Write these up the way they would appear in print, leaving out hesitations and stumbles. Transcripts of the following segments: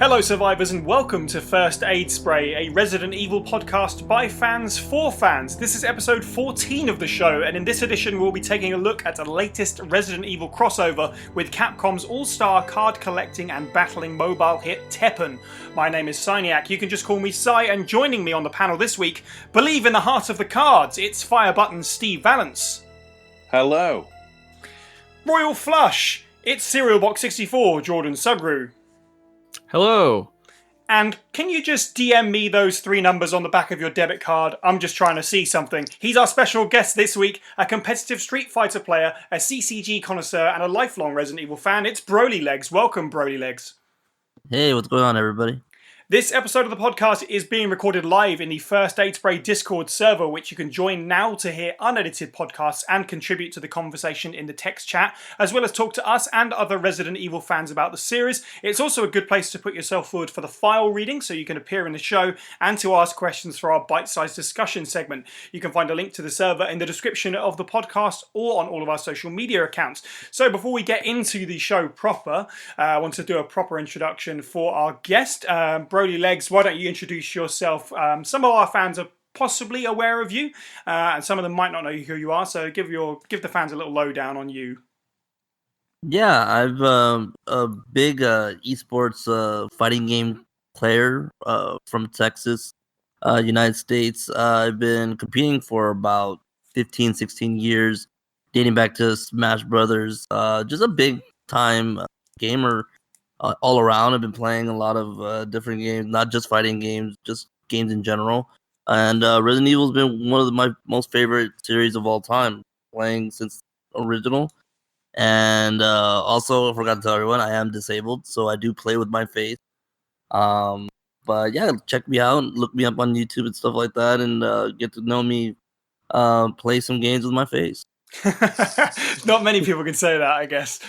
Hello survivors and welcome to First Aid Spray, a Resident Evil podcast by fans for fans. This is episode 14 of the show, and in this edition we'll be taking a look at the latest Resident Evil crossover with Capcom's all-star card collecting and battling mobile hit Teppen. My name is Psyniac, you can just call me Psy, and joining me on the panel this week, believe in the heart of the cards, it's Fire Button Steve Valance. Hello. Royal Flush, it's Cereal Box 64, Jordan Sugru. Hello. And can you just DM me those three numbers on the back of your debit card? I'm just trying to see something. He's our special guest this week, a competitive Street Fighter player, a CCG connoisseur, and a lifelong Resident Evil fan. It's BrolyLegs. Welcome, BrolyLegs. Hey, what's going on, everybody? This episode of the podcast is being recorded live in the First Aid Spray Discord server, which you can join now to hear unedited podcasts and contribute to the conversation in the text chat, as well as talk to us and other Resident Evil fans about the series. It's also a good place to put yourself forward for the file reading, so you can appear in the show and to ask questions for our Bitesize Discussion segment. You can find a link to the server in the description of the podcast or on all of our social media accounts. So before we get into the show proper, I want to do a proper introduction for our guest. BrolyLegs, why don't you introduce yourself? Some of our fans are possibly aware of you, and some of them might not know who you are. So give the fans a little lowdown on you. Yeah, I'm a big eSports fighting game player from Texas, United States. I've been competing for about 15, 16 years, dating back to Smash Brothers. Just a big time gamer. All around. I've been playing a lot of different games, not just fighting games, just games in general. And Resident Evil's been one of my most favorite series of all time, playing since original. And also, I forgot to tell everyone, I am disabled, so I do play with my face. But yeah, check me out, look me up on YouTube and stuff like that, and get to know me play some games with my face. Not many people can say that, I guess.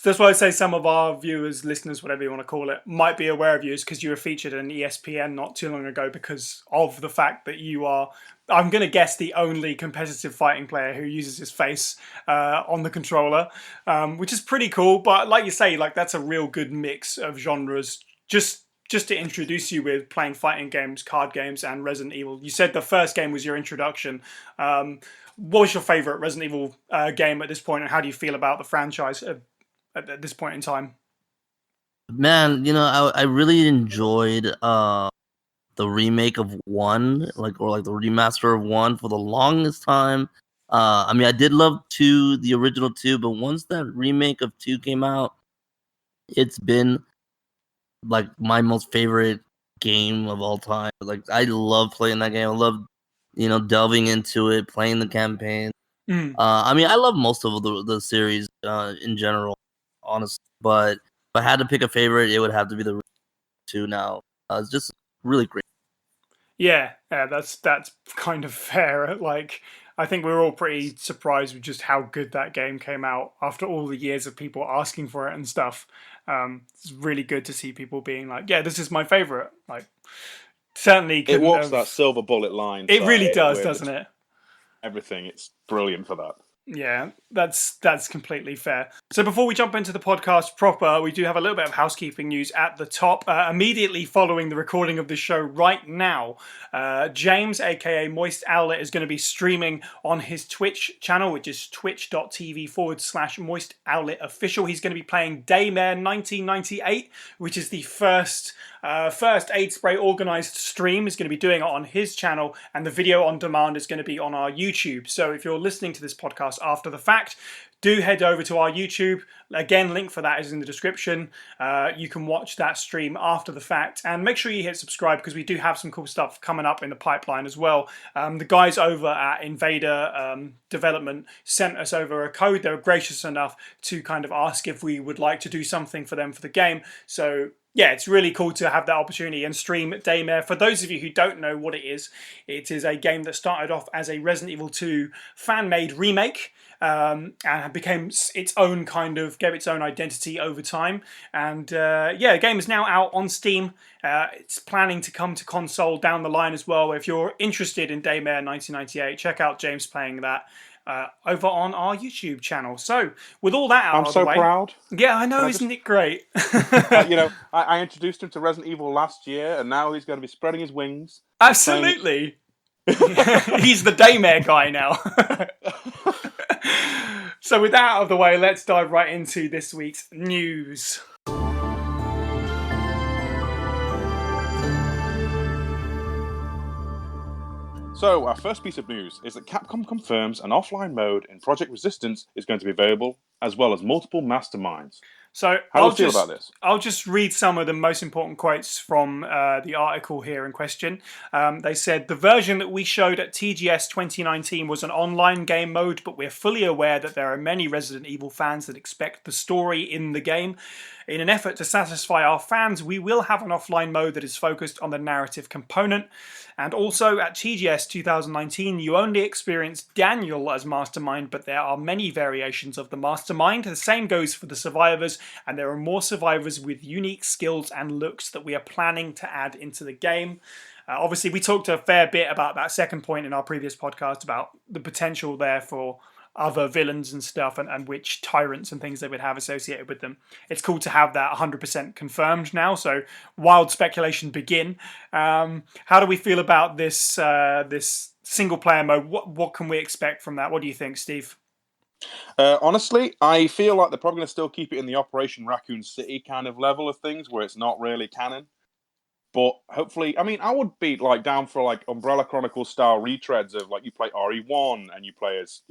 That's why I say some of our viewers, listeners, whatever you want to call it, might be aware of you, is because you were featured in ESPN not too long ago because of the fact that you are, I'm going to guess, the only competitive fighting player who uses his face on the controller, which is pretty cool. But like you say, that's a real good mix of genres. Just to introduce you with playing fighting games, card games, and Resident Evil. You said the first game was your introduction. What was your favourite Resident Evil game at this point, and how do you feel about the franchise at this point in time? Man, I really enjoyed the remake of 1, or the remaster of 1 for the longest time. I did love 2, the original 2, but once that remake of 2 came out, it's been my most favorite game of all time. I love playing that game. I love, delving into it, playing the campaign. I love most of the series in general, honestly. But if I had to pick a favorite, it would have to be the 2 now. It's just really great. Yeah, that's kind of fair. I think we were all pretty surprised with just how good that game came out after all the years of people asking for it and stuff. It's really good to see people being like, yeah, this is my favorite. Certainly it walks that silver bullet line. It really does, doesn't it? Everything. It's brilliant for that. Yeah, that's completely fair. So before we jump into the podcast proper, we do have a little bit of housekeeping news at the top. Immediately following the recording of this show right now, James, aka Moist Owlet, is going to be streaming on his Twitch channel, which is twitch.tv/Moist Owlet Official. He's going to be playing Daymare 1998, which is the first Aid Spray organised stream. Is going to be doing it on his channel, and the video on demand is going to be on our YouTube. So if you're listening to this podcast after the fact, do head over to our YouTube. Again, link for that is in the description. You can watch that stream after the fact, and make sure you hit subscribe because we do have some cool stuff coming up in the pipeline as well. The guys over at Invader Development sent us over a code. They were gracious enough to kind of ask if we would like to do something for them for the game. So yeah, it's really cool to have that opportunity and stream Daymare. For those of you who don't know what it is a game that started off as a Resident Evil 2 fan-made remake, and became its own gave its own identity over time. And the game is now out on Steam. It's planning to come to console down the line as well. If you're interested in Daymare 1998, check out James playing that. over on our YouTube channel. So, with all that out I'm of so the way, proud. yeah, I know, Can I isn't just- it great? I introduced him to Resident Evil last year, and now he's going to be spreading his wings. Absolutely, he's the daymare guy now. So, with that out of the way, let's dive right into this week's news. So, our first piece of news is that Capcom confirms an offline mode in Project Resistance is going to be available, as well as multiple masterminds. So How do you feel about this? I'll just read some of the most important quotes from the article here in question. They said, the version that we showed at TGS 2019 was an online game mode, but we're fully aware that there are many Resident Evil fans that expect the story in the game. In an effort to satisfy our fans, we will have an offline mode that is focused on the narrative component. And also at TGS 2019, you only experienced Daniel as Mastermind, but there are many variations of the Mastermind. The same goes for the survivors, and there are more survivors with unique skills and looks that we are planning to add into the game. Obviously, we talked a fair bit about that second point in our previous podcast about the potential there for other villains and stuff, and which tyrants and things they would have associated with them. It's cool to have that 100% confirmed now, so wild speculation begin. How do we feel about this this single player mode? What can we expect from that? What do you think, Steve? Honestly, I feel like they're probably going to still keep it in the Operation Raccoon City kind of level of things, where it's not really canon. But hopefully, I mean, I would be like down for like Umbrella Chronicles style retreads of like you play RE1 and you play as,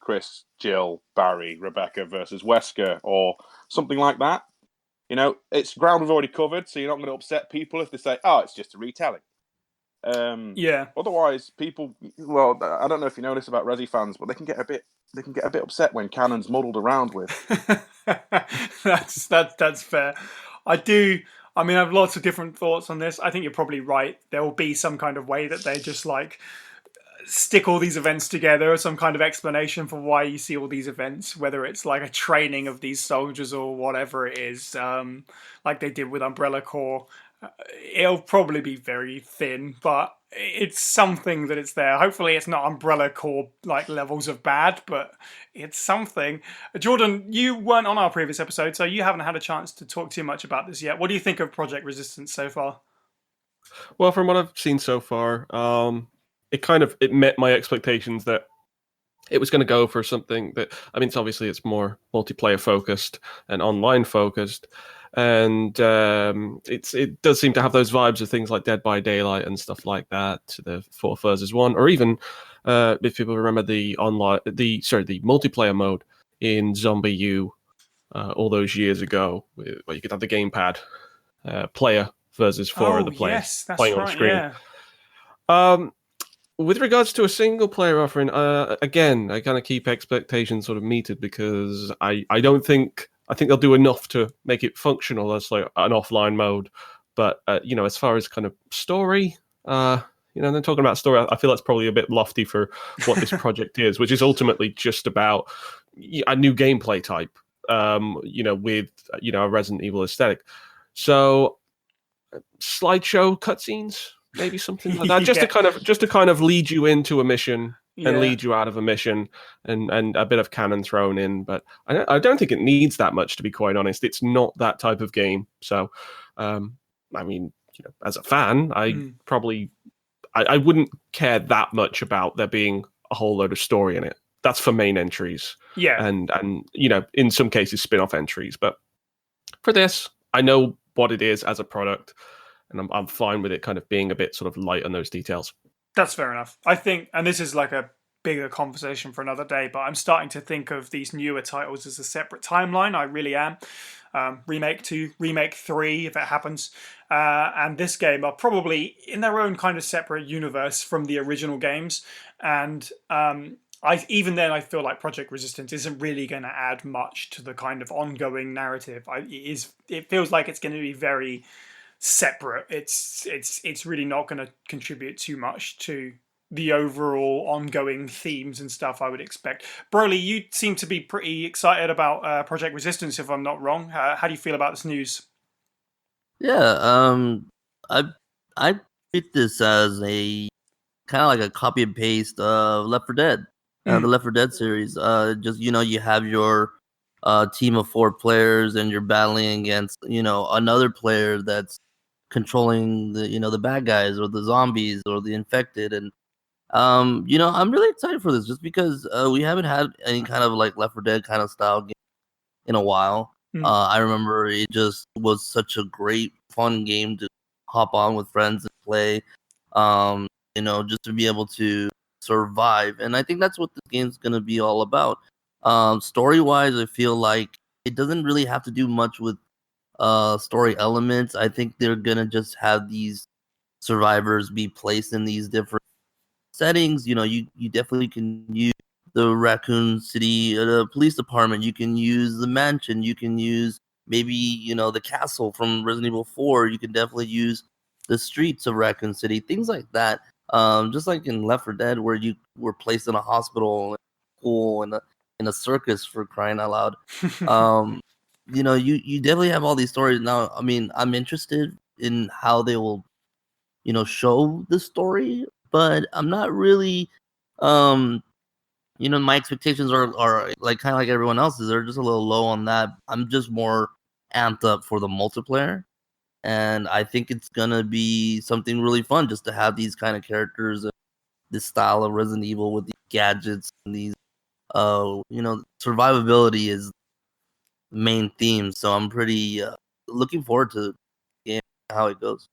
Chris, Jill, Barry, Rebecca versus Wesker or something like that. It's ground we've already covered, so you're not going to upset people if they say, "Oh, it's just a retelling." Yeah. Otherwise, people. Well, I don't know if you know this about Resi fans, but they can get a bit upset when canon's muddled around with. That's fair. I do. I mean, I have lots of different thoughts on this. I think you're probably right. There will be some kind of way that they just like stick all these events together, some kind of explanation for why you see all these events, whether it's like a training of these soldiers or whatever it is, like they did with Umbrella Corps. It'll probably be very thin, but it's something that it's there. Hopefully it's not Umbrella Corps like levels of bad, but it's something. Jordan, you weren't on our previous episode, so you haven't had a chance to talk too much about this yet. What do you think of Project Resistance so far? Well, from what I've seen so far, it met my expectations that it was going to go for something that, I mean, it's more multiplayer focused and online focused, and it does seem to have those vibes of things like Dead by Daylight and stuff like that, the 4 versus 1, or even if people remember the multiplayer mode in Zombie U all those years ago, where you could have the gamepad player versus 4 other players yes, that's playing right, on screen. Yeah. With regards to a single player offering, again, I kind of keep expectations sort of metered because I think they'll do enough to make it functional as like an offline mode. But as far as kind of story, they're talking about story. I feel that's probably a bit lofty for what this project is, which is ultimately just about a new gameplay type. With a Resident Evil aesthetic. So slideshow cutscenes, maybe something like that, just to kind of lead you into a mission and lead you out of a mission, and a bit of canon thrown in. But I don't think it needs that much, to be quite honest. It's not that type of game. So, I mean, as a fan, I wouldn't care that much about there being a whole load of story in it. That's for main entries. Yeah. And in some cases spin-off entries. But for this, I know what it is as a product, and I'm fine with it kind of being a bit sort of light on those details. That's fair enough. I think, and this is like a bigger conversation for another day, but I'm starting to think of these newer titles as a separate timeline. I really am. Remake 2, Remake 3, if it happens, and this game are probably in their own kind of separate universe from the original games. And I feel like Project Resistance isn't really going to add much to the kind of ongoing narrative. It feels like it's going to be very separate. It's really not going to contribute too much to the overall ongoing themes and stuff I would expect. Broly, you seem to be pretty excited about Project Resistance, if I'm not wrong. How do you feel about this news? Yeah, I treat this as a kind of like a copy and paste of Left 4 Dead. the Left 4 Dead series. Just you have your team of 4 players, and you're battling against another player that's controlling the bad guys or the zombies or the infected. And I'm really excited for this just because we haven't had any kind of like Left 4 Dead kind of style game in a while. I remember it just was such a great fun game to hop on with friends and play. Just to be able to survive, and I think that's what this game's gonna be all about. Story wise, I feel like it doesn't really have to do much with story elements. I think they're gonna just have these survivors be placed in these different settings. You definitely can use the Raccoon City the police department. You can use the mansion. You can use maybe the castle from Resident Evil 4. You can definitely use the streets of Raccoon City, things like that. Just like in Left 4 Dead, where you were placed in a hospital, pool, in a circus, for crying out loud. You definitely have all these stories now. I mean, I'm interested in how they will show the story, but I'm not really my expectations are like kind of like everyone else's. They're just a little low on that. I'm just more amped up for the multiplayer, and I think it's gonna be something really fun just to have these kind of characters and this style of Resident Evil with these gadgets and these survivability is the main theme. So I'm pretty looking forward to the game, how it goes.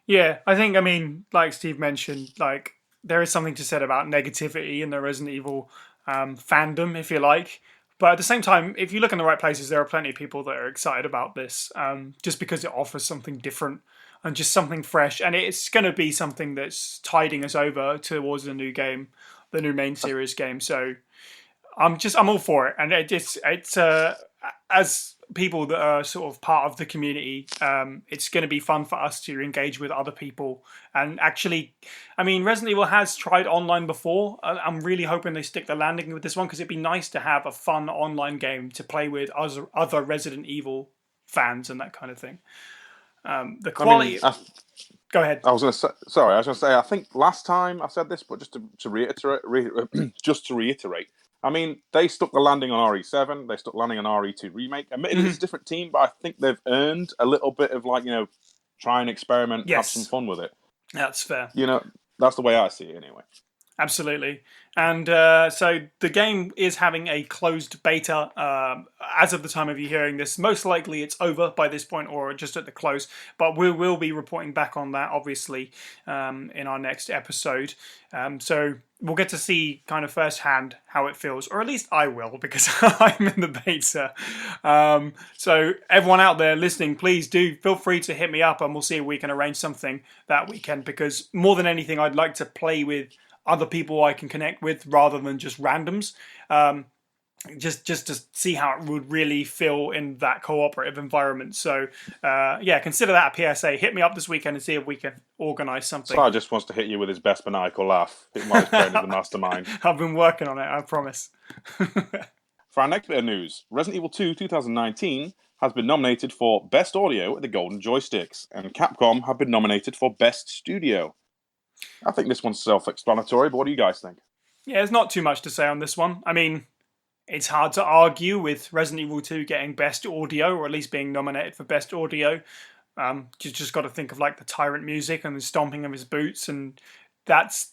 Yeah, I mean, like Steve mentioned, like there is something to said about negativity in the Resident Evil fandom, if you like. But at the same time, if you look in the right places, there are plenty of people that are excited about this, just because it offers something different and just something fresh, and it's going to be something that's tiding us over towards the new game, the new main series game. So I'm all for it, and it's as people that are sort of part of the community, it's going to be fun for us to engage with other people. And actually, I mean, Resident Evil has tried online before. I'm really hoping they stick the landing with this one, because it'd be nice to have a fun online game to play with other Resident Evil fans and that kind of thing. The quality. Go ahead. I was going to say, sorry, I was going to say, I think last time I said this, but just to reiterate, I mean, they stuck the landing on RE7, they stuck landing on RE2 Remake. Admittedly, it's a different team, but I think they've earned a little bit of try and experiment, have some fun with it. That's fair. That's the way I see it anyway. Absolutely. And so the game is having a closed beta as of the time of you hearing this. Most likely it's over by this point or just at the close, but we will be reporting back on that, obviously, in our next episode. So we'll get to see kind of firsthand how it feels, or at least I will, because I'm in the beta. So everyone out there listening, please do feel free to hit me up, and we'll see if we can arrange something that weekend, because more than anything, I'd like to play with other people I can connect with rather than just randoms. Just to see how it would really feel in that cooperative environment. So consider that a PSA. Hit me up this weekend and see if we can organise something. Si just wants to hit you with his best maniacal laugh. Hit him while he's playing with the mastermind. I've been working on it, I promise. For our next bit of news, Resident Evil 2 2019 has been nominated for Best Audio at the Golden Joysticks, and Capcom have been nominated for Best Studio. I think this one's self-explanatory, but what do you guys think? Yeah, there's not too much to say on this one. I mean, it's hard to argue with Resident Evil 2 getting Best Audio, or at least being nominated for Best Audio. You just got to think of like the Tyrant music and the stomping of his boots, and that's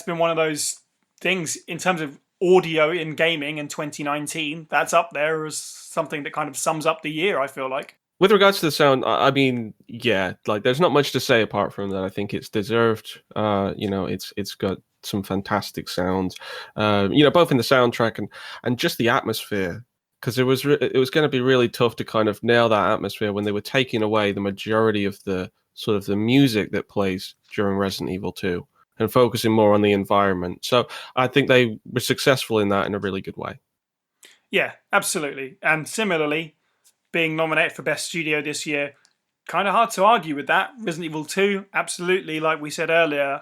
been one of those things in terms of audio in gaming in 2019. That's up there as something that kind of sums up the year, I feel like. With regards to the sound, I mean, yeah, like there's not much to say apart from that. I think it's deserved. It's got some fantastic sounds. Both in the soundtrack and just the atmosphere, because it was going to be really tough to kind of nail that atmosphere when they were taking away the majority of the sort of the music that plays during Resident Evil 2 and focusing more on the environment. So I think they were successful in that in a really good way. Yeah, absolutely. And similarly, being nominated for Best Studio this year, kind of hard to argue with that. Resident Evil 2, absolutely, like we said earlier,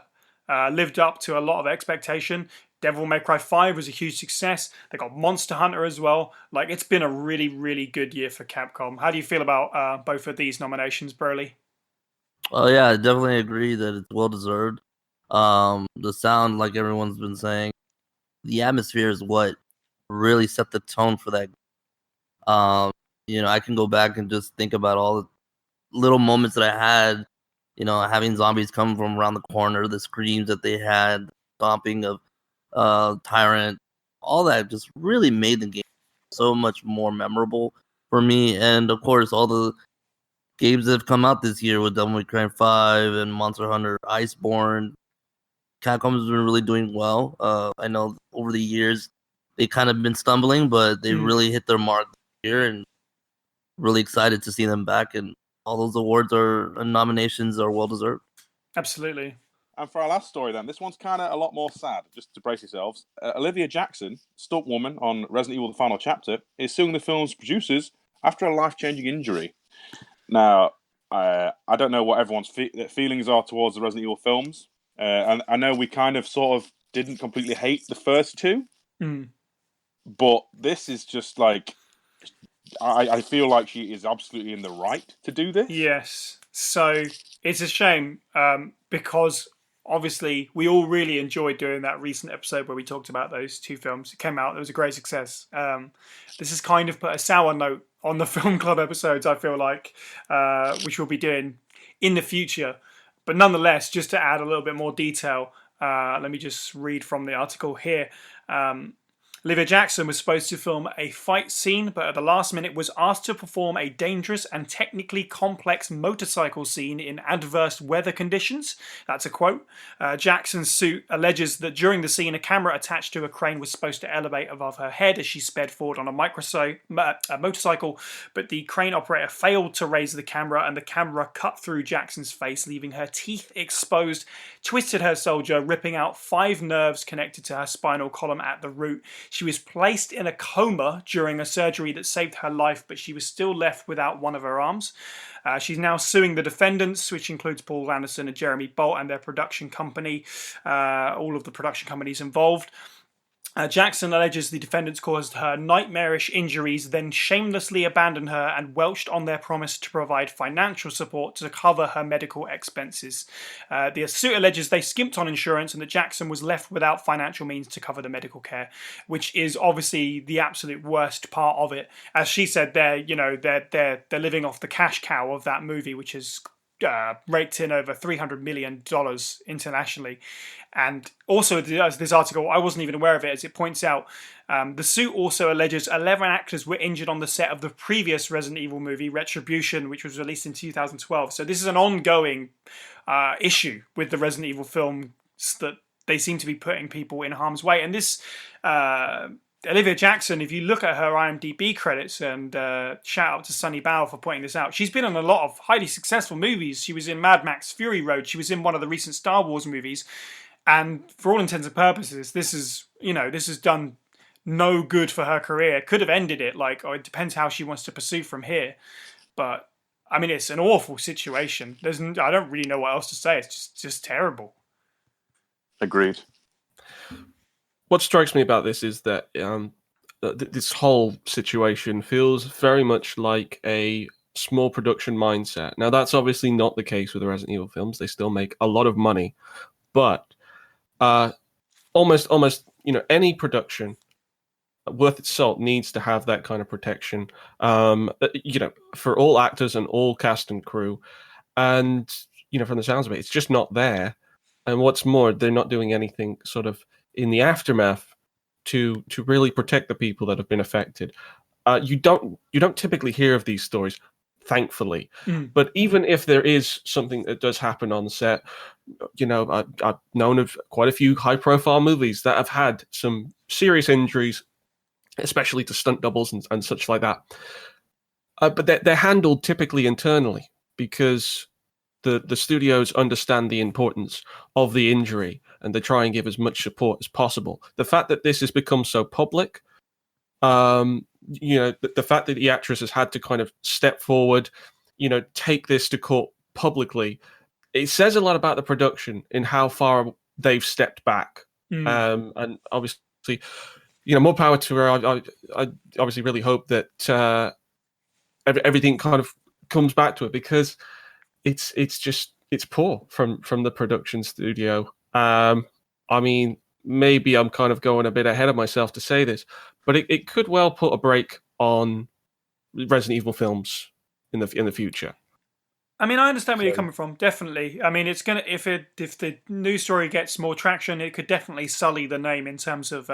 lived up to a lot of expectation. Devil May Cry 5 was a huge success. They got Monster Hunter as well. Like, it's been a really, really good year for Capcom. How do you feel about both of these nominations, Broly? Oh yeah, I definitely agree that it's well deserved. The sound, like everyone's been saying, the atmosphere is what really set the tone for that. I can go back and just think about all the little moments that I had, having zombies come from around the corner, the screams that they had, the stomping of Tyrant, all that just really made the game so much more memorable for me. And of course, all the games that have come out this year with Devil May Cry 5 and Monster Hunter Iceborne, Capcom has been really doing well. I know over the years they kind of been stumbling, but they really hit their mark here, and really excited to see them back. And all those awards and nominations are well deserved. Absolutely. And for our last story, then, this one's kind of a lot more sad, just to brace yourselves. Olivia Jackson, stunt woman on Resident Evil The Final Chapter, is suing the film's producers after a life-changing injury. Now, I don't know what everyone's feelings are towards the Resident Evil films. And I know we kind of sort of didn't completely hate the first two, but this is just like... I feel like she is absolutely in the right to do this. Yes. So it's a shame because obviously we all really enjoyed doing that recent episode where we talked about those two films. It came out, it was a great success. This has kind of put a sour note on the film club episodes, I feel like, which we'll be doing in the future. But nonetheless, just to add a little bit more detail, let me just read from the article here. Olivia Jackson was supposed to film a fight scene, but at the last minute was asked to perform a dangerous and technically complex motorcycle scene in adverse weather conditions. That's a quote. Jackson's suit alleges that during the scene, a camera attached to a crane was supposed to elevate above her head as she sped forward on a motorcycle, but the crane operator failed to raise the camera, and the camera cut through Jackson's face, leaving her teeth exposed, twisted her shoulder, ripping out 5 nerves connected to her spinal column at the root. She was placed in a coma during a surgery that saved her life, but she was still left without one of her arms. She's now suing the defendants, which includes Paul Anderson and Jeremy Bolt and their production company, all of the production companies involved. Jackson alleges the defendants caused her nightmarish injuries, then shamelessly abandoned her and welched on their promise to provide financial support to cover her medical expenses. The suit alleges they skimped on insurance and that Jackson was left without financial means to cover the medical care, which is obviously the absolute worst part of it. As she said, they're living off the cash cow of that movie, which is raked in over $300 million internationally. And also, as this article, I wasn't even aware of it, as it points out, the suit also alleges 11 actors were injured on the set of the previous Resident Evil movie, Retribution, which was released in 2012. So this is an ongoing issue with the Resident Evil films, that they seem to be putting people in harm's way. And this... Olivia Jackson, if you look at her IMDb credits, and shout out to Sunny Bow for pointing this out, she's been in a lot of highly successful movies. She was in Mad Max Fury Road. She was in one of the recent Star Wars movies. And for all intents and purposes, this has done no good for her career. Could have ended it, or it depends how she wants to pursue from here. But, I mean, it's an awful situation. I don't really know what else to say. It's just terrible. Agreed. What strikes me about this is that this whole situation feels very much like a small production mindset. Now, that's obviously not the case with the Resident Evil films. They still make a lot of money, but almost any production worth its salt needs to have that kind of protection. For all actors and all cast and crew, and from the sounds of it, it's just not there. And what's more, they're not doing anything sort of in the aftermath to really protect the people that have been affected. You don't typically hear of these stories, thankfully. But even if there is something that does happen on set, I've known of quite a few high-profile movies that have had some serious injuries, especially to stunt doubles and such like that. But they're handled typically internally, because the studios understand the importance of the injury, and they try and give as much support as possible. The fact that this has become so public, the fact that the actress has had to kind of step forward, take this to court publicly, it says a lot about the production in how far they've stepped back. And obviously, more power to her. I obviously really hope that everything kind of comes back to it, because it's poor from the production studio. I mean, maybe I'm kind of going a bit ahead of myself to say this, but it could well put a break on Resident Evil films in the future. I mean, I understand where you're coming from. Definitely. I mean, it's gonna if the news story gets more traction, it could definitely sully the name in terms of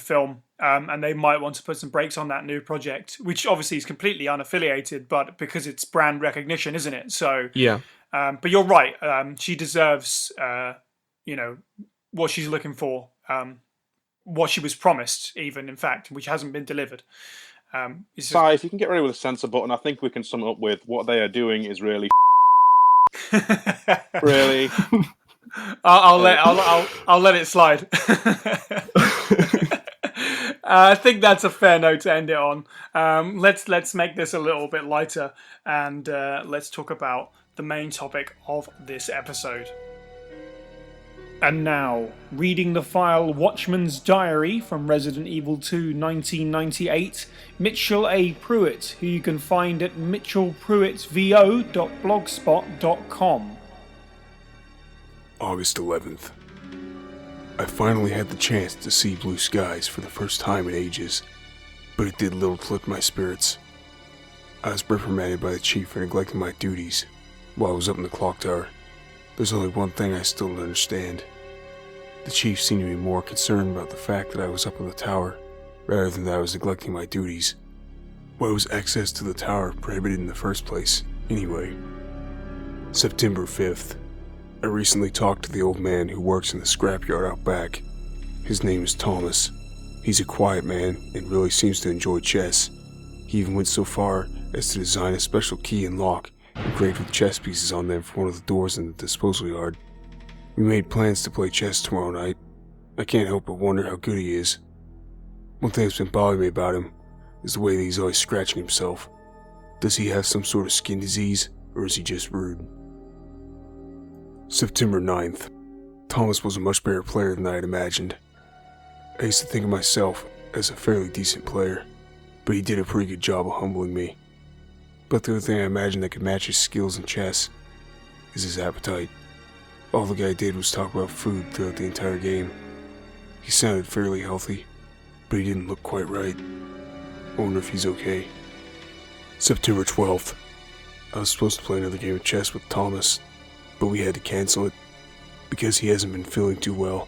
film, and they might want to put some brakes on that new project, which obviously is completely unaffiliated, but because it's brand recognition, isn't it? So yeah. But you're right. She deserves, what she's looking for, what she was promised, even in fact, which hasn't been delivered. Si, if you can get ready with a censor button, I think we can sum it up with what they are doing is really, really. I'll let it slide. I think that's a fair note to end it on. Let's make this a little bit lighter, and let's talk about the main topic of this episode. And now, reading the file Watchman's Diary from Resident Evil 2 1998, Mitchell A. Pruitt, who you can find at mitchellpruittvo.blogspot.com. August 11th. I finally had the chance to see blue skies for the first time in ages, but it did little to lift my spirits. I was reprimanded by the chief for neglecting my duties while I was up in the clock tower. There's only one thing I still don't understand. The chief seemed to be more concerned about the fact that I was up in the tower, rather than that I was neglecting my duties. Why was access to the tower prohibited in the first place, anyway? September 5th. I recently talked to the old man who works in the scrapyard out back. His name is Thomas. He's a quiet man and really seems to enjoy chess. He even went so far as to design a special key and lock engraved with chess pieces on them for one of the doors in the disposal yard. We made plans to play chess tomorrow night. I can't help but wonder how good he is. One thing that's been bothering me about him is the way that he's always scratching himself. Does he have some sort of skin disease, or is he just rude? September 9th. Thomas was a much better player than I had imagined. I used to think of myself as a fairly decent player, but he did a pretty good job of humbling me. But the other thing I imagined that could match his skills in chess is his appetite. All the guy did was talk about food throughout the entire game. He sounded fairly healthy, but he didn't look quite right. I wonder if he's okay. September 12th. I was supposed to play another game of chess with Thomas, but we had to cancel it because he hasn't been feeling too well.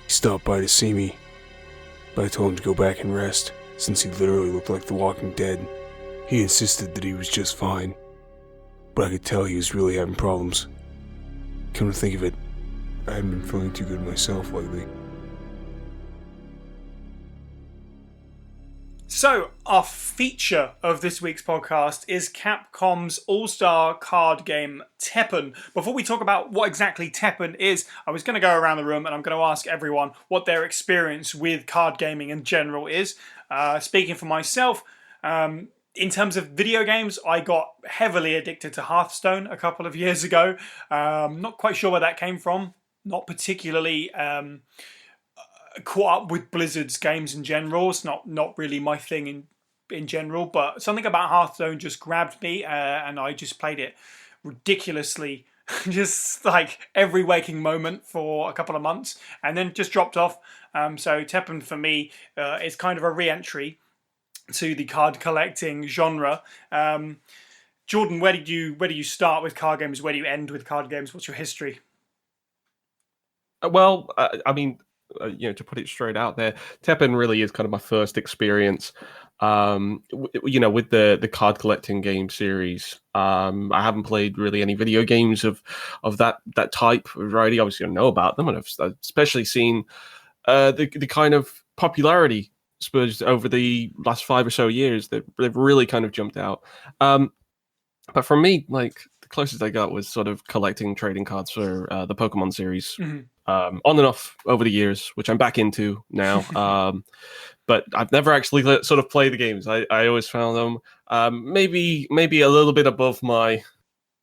He stopped by to see me, but I told him to go back and rest since he literally looked like the Walking Dead. He insisted that he was just fine, but I could tell he was really having problems. Come to think of it, I haven't been feeling too good myself lately. So, our feature of this week's podcast is Capcom's all-star card game Teppen. Before we talk about what exactly Teppen is, I was going to go around the room and I'm going to ask everyone what their experience with card gaming in general is. Speaking for myself, in terms of video games, I got heavily addicted to Hearthstone a couple of years ago. Not quite sure where that came from. Not particularly caught up with Blizzard's games in general. It's not really my thing in general, but something about Hearthstone just grabbed me, and I just played it ridiculously, just like every waking moment for a couple of months, and then just dropped off. So Teppen for me is kind of a re-entry to the card collecting genre. Jordan, where do you start with card games? Where do you end with card games? What's your history? Well, I mean, to put it straight out there, Teppen really is kind of my first experience, with the card collecting game series. I haven't played really any video games of that type of variety. Obviously, I know about them, and I've especially seen the kind of popularity spurged over the last 5 or so years that they've really kind of jumped out. But for me, like, the closest I got was sort of collecting trading cards for the Pokemon series. Mm-hmm. On and off over the years, which I'm back into now. But I've never actually sort of played the games. I always found them maybe a little bit above my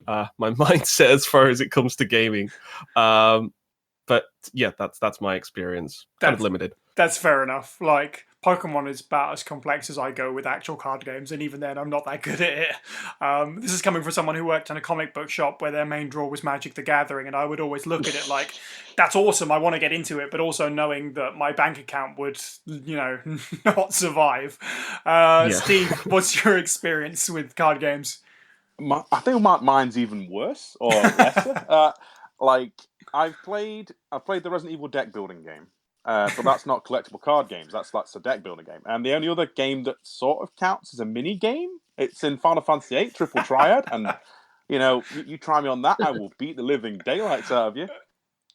mindset as far as it comes to gaming. But yeah, that's my experience. Kind of limited. That's fair enough. Like, Pokemon is about as complex as I go with actual card games, and even then I'm not that good at it. This is coming from someone who worked in a comic book shop where their main draw was Magic the Gathering, and I would always look at it like, that's awesome, I want to get into it, but also knowing that my bank account would, not survive. Steve, what's your experience with card games? I think mine's even worse or lesser. I've played the Resident Evil deck building game, but that's not collectible card games. That's a deck building game. And the only other game that sort of counts as a mini game, it's in Final Fantasy VIII Triple Triad. And you try me on that, I will beat the living daylights out of you.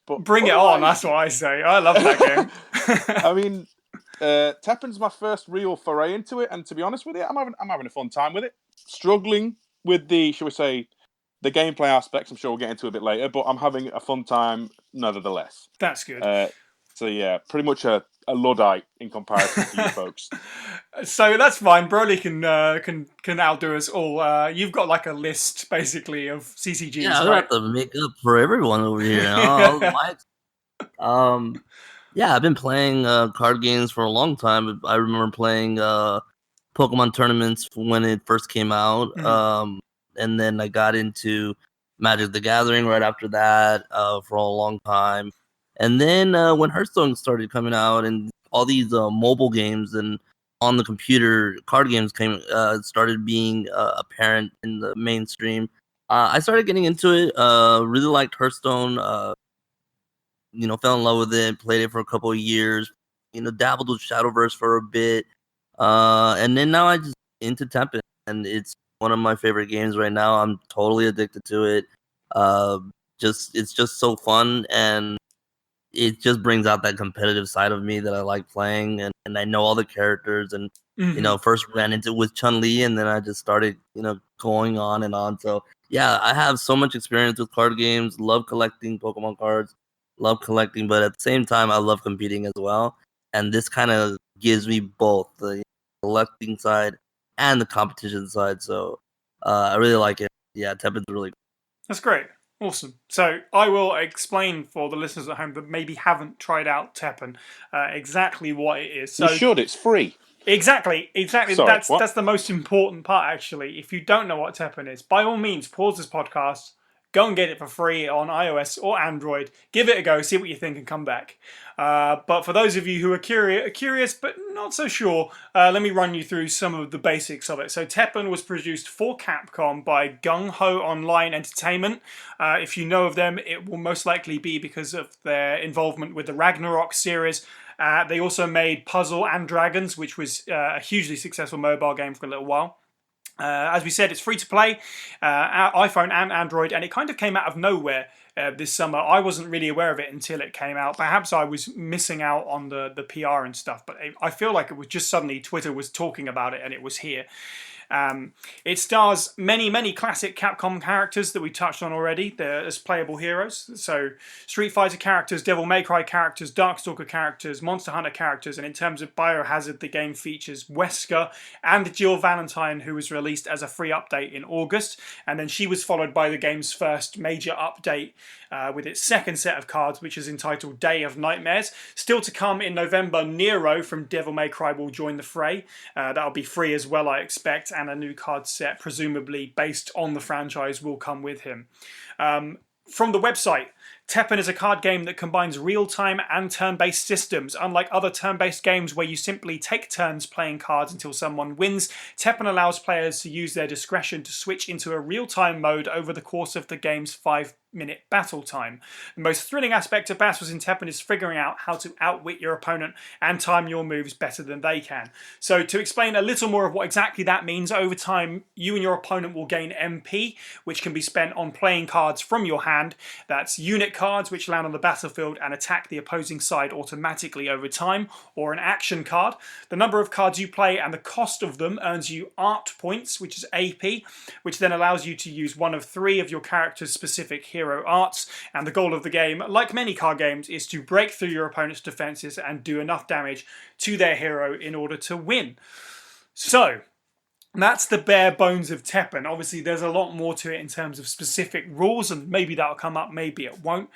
But bring it on. That's what I say. I love that game. I mean, Teppen's my first real foray into it, and to be honest with you, I'm having a fun time with it. Struggling with the, shall we say, the gameplay aspects. I'm sure we'll get into a bit later, but I'm having a fun time nevertheless. That's good. So yeah, pretty much a Luddite in comparison to you folks. So that's fine. Broly can outdo us all. You've got like a list basically of CCGs. Yeah, I right? have to make up for everyone over here. Yeah, I've been playing card games for a long time. I remember playing Pokemon tournaments when it first came out. Mm-hmm. And then I got into Magic the Gathering right after that for a long time. And then when Hearthstone started coming out and all these mobile games and on the computer card games started being apparent in the mainstream, I started getting into it. Really liked Hearthstone. Fell in love with it. Played it for a couple of years. Dabbled with Shadowverse for a bit. And then now I just into Teppen, and it's one of my favorite games right now. I'm totally addicted to it. It's just so fun, and it just brings out that competitive side of me that I like playing, and I know all the characters, and first ran into it with Chun-Li, and then I just started going on and on. So yeah, I have so much experience with card games. Love collecting Pokemon cards, but at the same time I love competing as well, and this kind of gives me both the collecting side and the competition side. So I really like it. Yeah, Teppen's really cool. That's great. Awesome. So I will explain for the listeners at home that maybe haven't tried out Teppen exactly what it is. So you should. It's free. Exactly. Sorry, That's the most important part, actually. If you don't know what Teppen is, by all means, pause this podcast, go and get it for free on iOS or Android. Give it a go, see what you think, and come back. But for those of you who are curious but not so sure, let me run you through some of the basics of it. So Teppen was produced for Capcom by Gung Ho Online Entertainment. If you know of them, it will most likely be because of their involvement with the Ragnarok series. They also made Puzzle and Dragons, which was a hugely successful mobile game for a little while. As we said, it's free to play, iPhone and Android, and it kind of came out of nowhere this summer. I wasn't really aware of it until it came out. Perhaps I was missing out on the PR and stuff, but I feel like it was just suddenly Twitter was talking about it and it was here. It stars many classic Capcom characters that we touched on already. They're as playable heroes. So Street Fighter characters, Devil May Cry characters, Darkstalker characters, Monster Hunter characters, and in terms of Biohazard, the game features Wesker and Jill Valentine, who was released as a free update in August, and then she was followed by the game's first major update with its second set of cards, which is entitled Day of Nightmares. Still to come in November, Nero from Devil May Cry will join the fray. That'll be free as well, I expect, and a new card set, presumably based on the franchise, will come with him. From the website, Teppen is a card game that combines real-time and turn-based systems. Unlike other turn-based games where you simply take turns playing cards until someone wins, Teppen allows players to use their discretion to switch into a real-time mode over the course of the game's 5-minute battle time. The most thrilling aspect of battles in Teppen is figuring out how to outwit your opponent and time your moves better than they can. So to explain a little more of what exactly that means, over time you and your opponent will gain MP, which can be spent on playing cards from your hand. That's unit cards which land on the battlefield and attack the opposing side automatically over time, or an action card. The number of cards you play and the cost of them earns you art points, which is AP, which then allows you to use one of 3 of your character's specific hero arts. And the goal of the game, like many card games, is to break through your opponent's defenses and do enough damage to their hero in order to win. So That's the bare bones of Teppen. Obviously, there's a lot more to it in terms of specific rules, and maybe that'll come up, maybe it won't.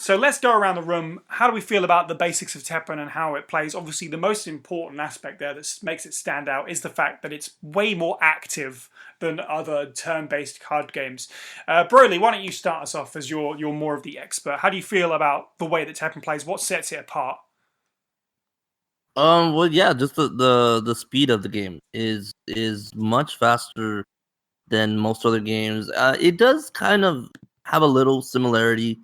So let's go around the room. How do we feel about the basics of Teppen and how it plays? Obviously, the most important aspect there that makes it stand out is the fact that it's way more active than other turn-based card games. Broly, why don't you start us off as you're more of the expert? How do you feel about the way that Teppen plays? What sets it apart? Well, yeah, just the speed of the game is much faster than most other games. It does kind of have a little similarity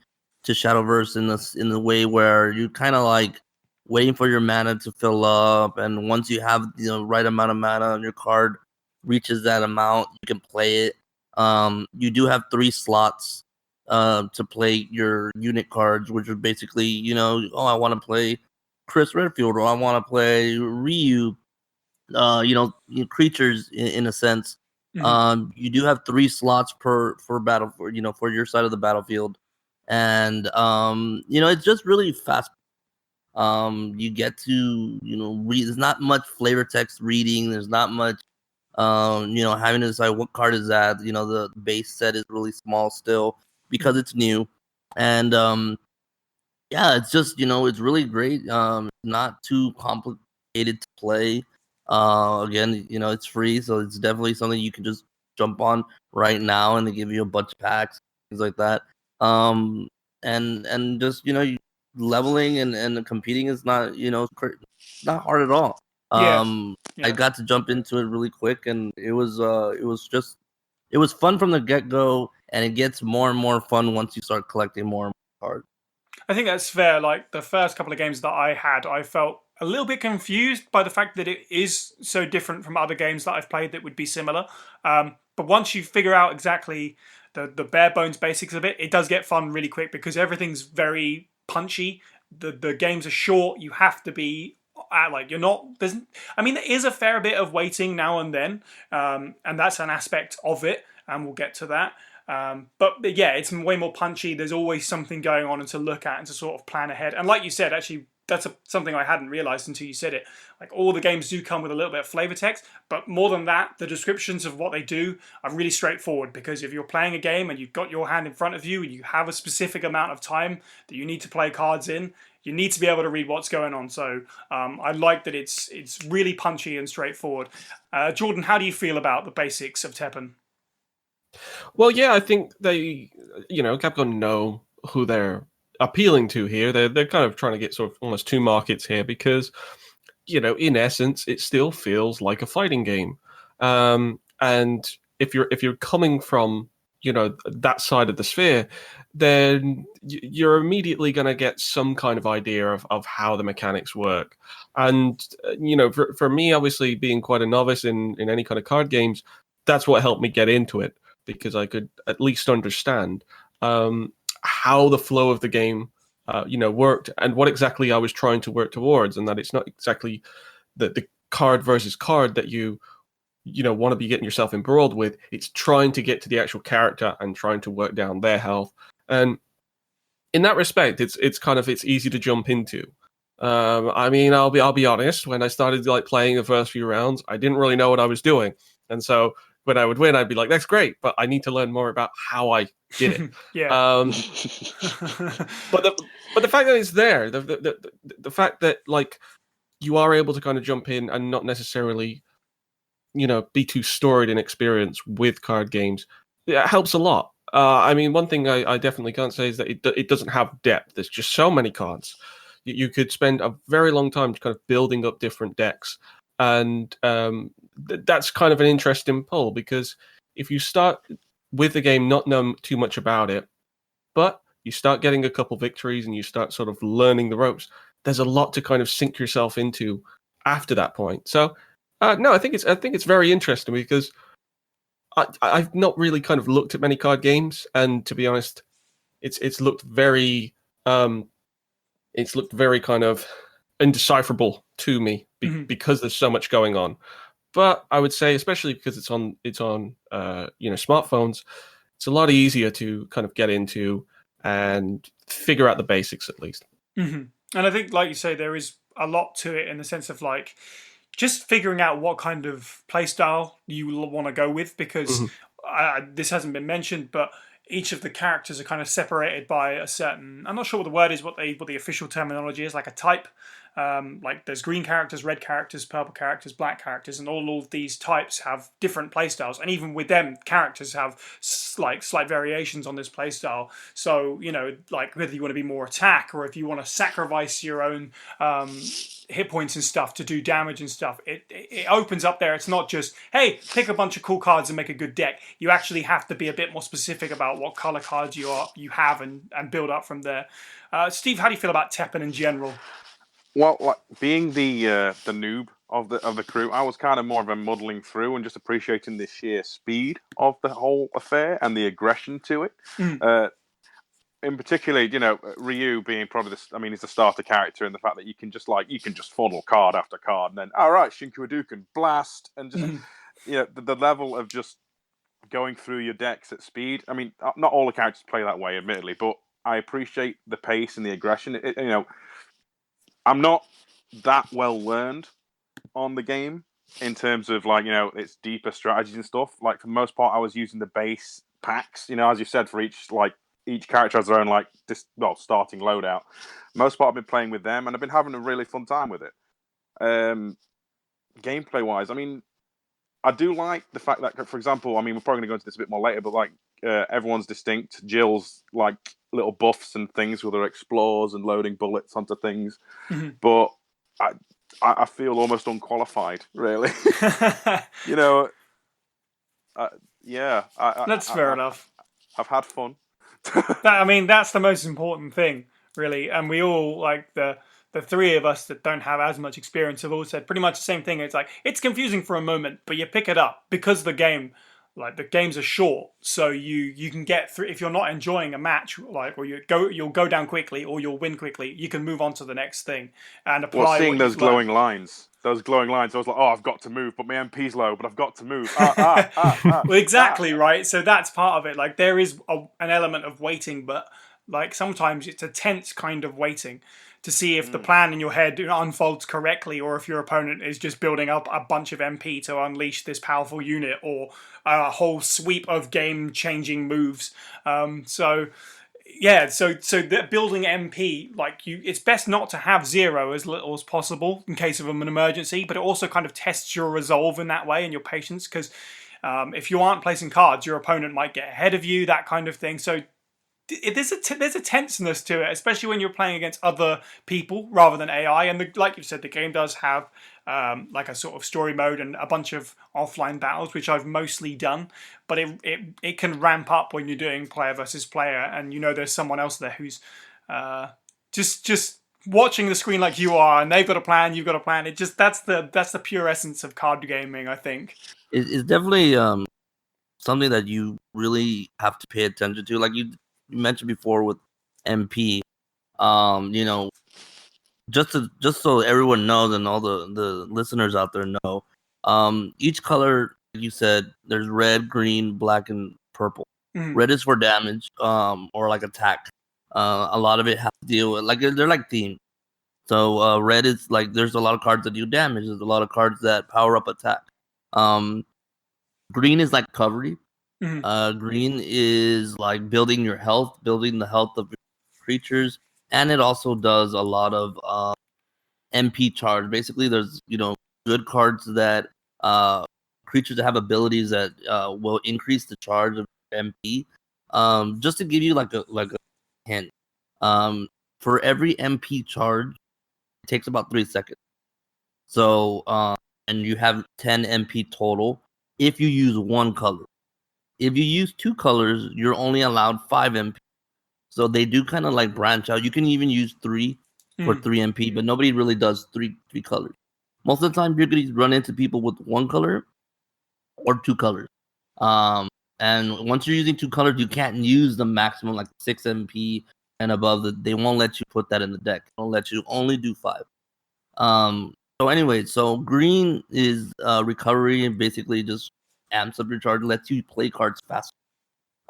to Shadowverse in the way where you kind of like waiting for your mana to fill up, and once you have the right amount of mana on your card reaches that amount, you can play it. You do have 3 slots to play your unit cards, which are basically, I want to play Chris Redfield, or I want to play Ryu, creatures in a sense. You do have 3 slots per battle for your side of the battlefield, and it's just really fast. You get to read. There's not much flavor text reading. There's not much having to decide what card is that. The base set is really small still because it's new, and yeah, it's just it's really great. Not too complicated to play. Again, it's free, so it's definitely something you can just jump on right now, and they give you a bunch of packs, things like that. And just leveling and competing is not not hard at all. Yeah. I got to jump into it really quick, and it was fun from the get go, and it gets more and more fun once you start collecting more and more cards. I think that's fair. Like the first couple of games that I had, I felt a little bit confused by the fact that it is so different from other games that I've played that would be similar. But once you figure out exactly the bare bones basics of it, it does get fun really quick because everything's very punchy. The games are short. You have to be you're not. There is a fair bit of waiting now and then, and that's an aspect of it, and we'll get to that. But yeah, it's way more punchy. There's always something going on and to look at and to sort of plan ahead. And like you said, actually, that's something I hadn't realized until you said it. Like all the games do come with a little bit of flavor text, but more than that, the descriptions of what they do are really straightforward because if you're playing a game and you've got your hand in front of you and you have a specific amount of time that you need to play cards in, you need to be able to read what's going on. So I like that it's really punchy and straightforward. Jordan, how do you feel about the basics of Teppen? Well, yeah, I think they, Capcom know who they're appealing to here. They're kind of trying to get sort of almost 2 markets here because, in essence, it still feels like a fighting game. And if you're coming from that side of the sphere, then you're immediately going to get some kind of idea of how the mechanics work. And for me, obviously being quite a novice in any kind of card games, that's what helped me get into it, because I could at least understand how the flow of the game, worked and what exactly I was trying to work towards, and that it's not exactly the card versus card that you want to be getting yourself embroiled with. It's trying to get to the actual character and trying to work down their health. And in that respect, it's easy to jump into. I'll be honest. When I started playing the first few rounds, I didn't really know what I was doing, and so when I would win, I'd be like, "That's great," but I need to learn more about how I did it. Yeah. But the fact that it's there, the fact that you are able to kind of jump in and not necessarily, be too storied in experience with card games, it helps a lot. One thing I definitely can't say is that it doesn't have depth. There's just so many cards. You could spend a very long time kind of building up different decks. And that's kind of an interesting pull, because if you start with the game not knowing too much about it, but you start getting a couple victories and you start sort of learning the ropes, there's a lot to kind of sink yourself into after that point. So no, I think it's very interesting, because I've not really kind of looked at many card games, and to be honest, it's looked very kind of indecipherable to me because there's so much going on. But I would say, especially because it's on smartphones, it's a lot easier to kind of get into and figure out the basics at least. And I think, like you say, there is a lot to it in the sense of just figuring out what kind of playstyle you want to go with, because this hasn't been mentioned, but each of the characters are kind of separated by a certain, I'm not sure what the word is, what the official terminology is, like a type. Like there's green characters, red characters, purple characters, black characters, and all of these types have different playstyles. And even with them, characters have slight variations on this playstyle. So, you know, like whether you want to be more attack or if you want to sacrifice your own hit points and stuff to do damage and stuff, it opens up there. It's not just, hey, pick a bunch of cool cards and make a good deck. You actually have to be a bit more specific about what color cards you have and build up from there. Steve, how do you feel about Teppen in general? Well, like being the noob of the crew, I was kind of more of a muddling through and just appreciating the sheer speed of the whole affair and the aggression to it. In particular, you know, Ryu being probably he's the starter character, and the fact that you can just funnel card after card, and then all right, Shinku Hadouken, blast, and just you know the level of just going through your decks at speed. I mean, not all the characters play that way, admittedly, but I appreciate the pace and the aggression. You know, I'm not that well learned on the game in terms of like, you know, its deeper strategies and stuff. Like for the most part, I was using the base packs. You know, as you said, for each character has their own starting loadout. Most part I've been playing with them, and I've been having a really fun time with it. Gameplay wise, I mean, I do like the fact that, for example, I mean, we're probably going to go into this a bit more later, but like everyone's distinct. Jill's like little buffs and things with her explores and loading bullets onto things, but I feel almost unqualified, really. You know, yeah. That's fair enough. I've had fun. I mean, that's the most important thing, really. And we all, like the three of us that don't have as much experience, have all said pretty much the same thing. It's like, it's confusing for a moment, but you pick it up because the games are short, so you can get through. If you're not enjoying a match, like, or you'll go down quickly, or you'll win quickly, you can move on to the next thing and apply. Well, seeing those glowing lines, I was like, oh, I've got to move, but my MP's low, but I've got to move. Well, exactly, right. So that's part of it. Like there is an element of waiting, but like sometimes it's a tense kind of waiting to see if the plan in your head unfolds correctly, or if your opponent is just building up a bunch of MP to unleash this powerful unit, or a whole sweep of game-changing moves. So building MP, it's best not to have zero as little as possible in case of an emergency, but it also kind of tests your resolve in that way and your patience, because if you aren't placing cards, your opponent might get ahead of you, that kind of thing. So there's a tenseness to it, especially when you're playing against other people rather than AI. And like you said, the game does have like a sort of story mode and a bunch of offline battles, which I've mostly done. But it can ramp up when you're doing player versus player, and you know there's someone else there who's just watching the screen like you are, and they've got a plan, you've got a plan. That's the pure essence of card gaming, I think. It's definitely something that you really have to pay attention to. Like you mentioned before with MP, you know, just so everyone knows and all the listeners out there know, each color, you said, there's red, green, black, and purple. Red is for damage, or like attack. A lot of it has to deal with, like, they're like themed. So red is like, there's a lot of cards that do damage. There's a lot of cards that power up attack. Green is like recovery. Green is like building your health, building the health of your creatures, and it also does a lot of MP charge. Basically, there's, you know, good cards that creatures that have abilities that will increase the charge of MP. Just to give you like a hint, for every MP charge, it takes about 3 seconds. So and you have 10 MP total if you use one color. If you use 2 colors, you're only allowed 5 MP. So they do kind of like branch out. You can even use 3 for 3 MP, but nobody really does three colors. Most of the time, you're going to run into people with 1 color or 2 colors. And once you're using 2 colors, you can't use the maximum, like 6 MP and above. They won't let you put that in the deck. They'll let you only do 5. So anyway, so green is recovery, and basically just amps up your charge, lets you play cards faster.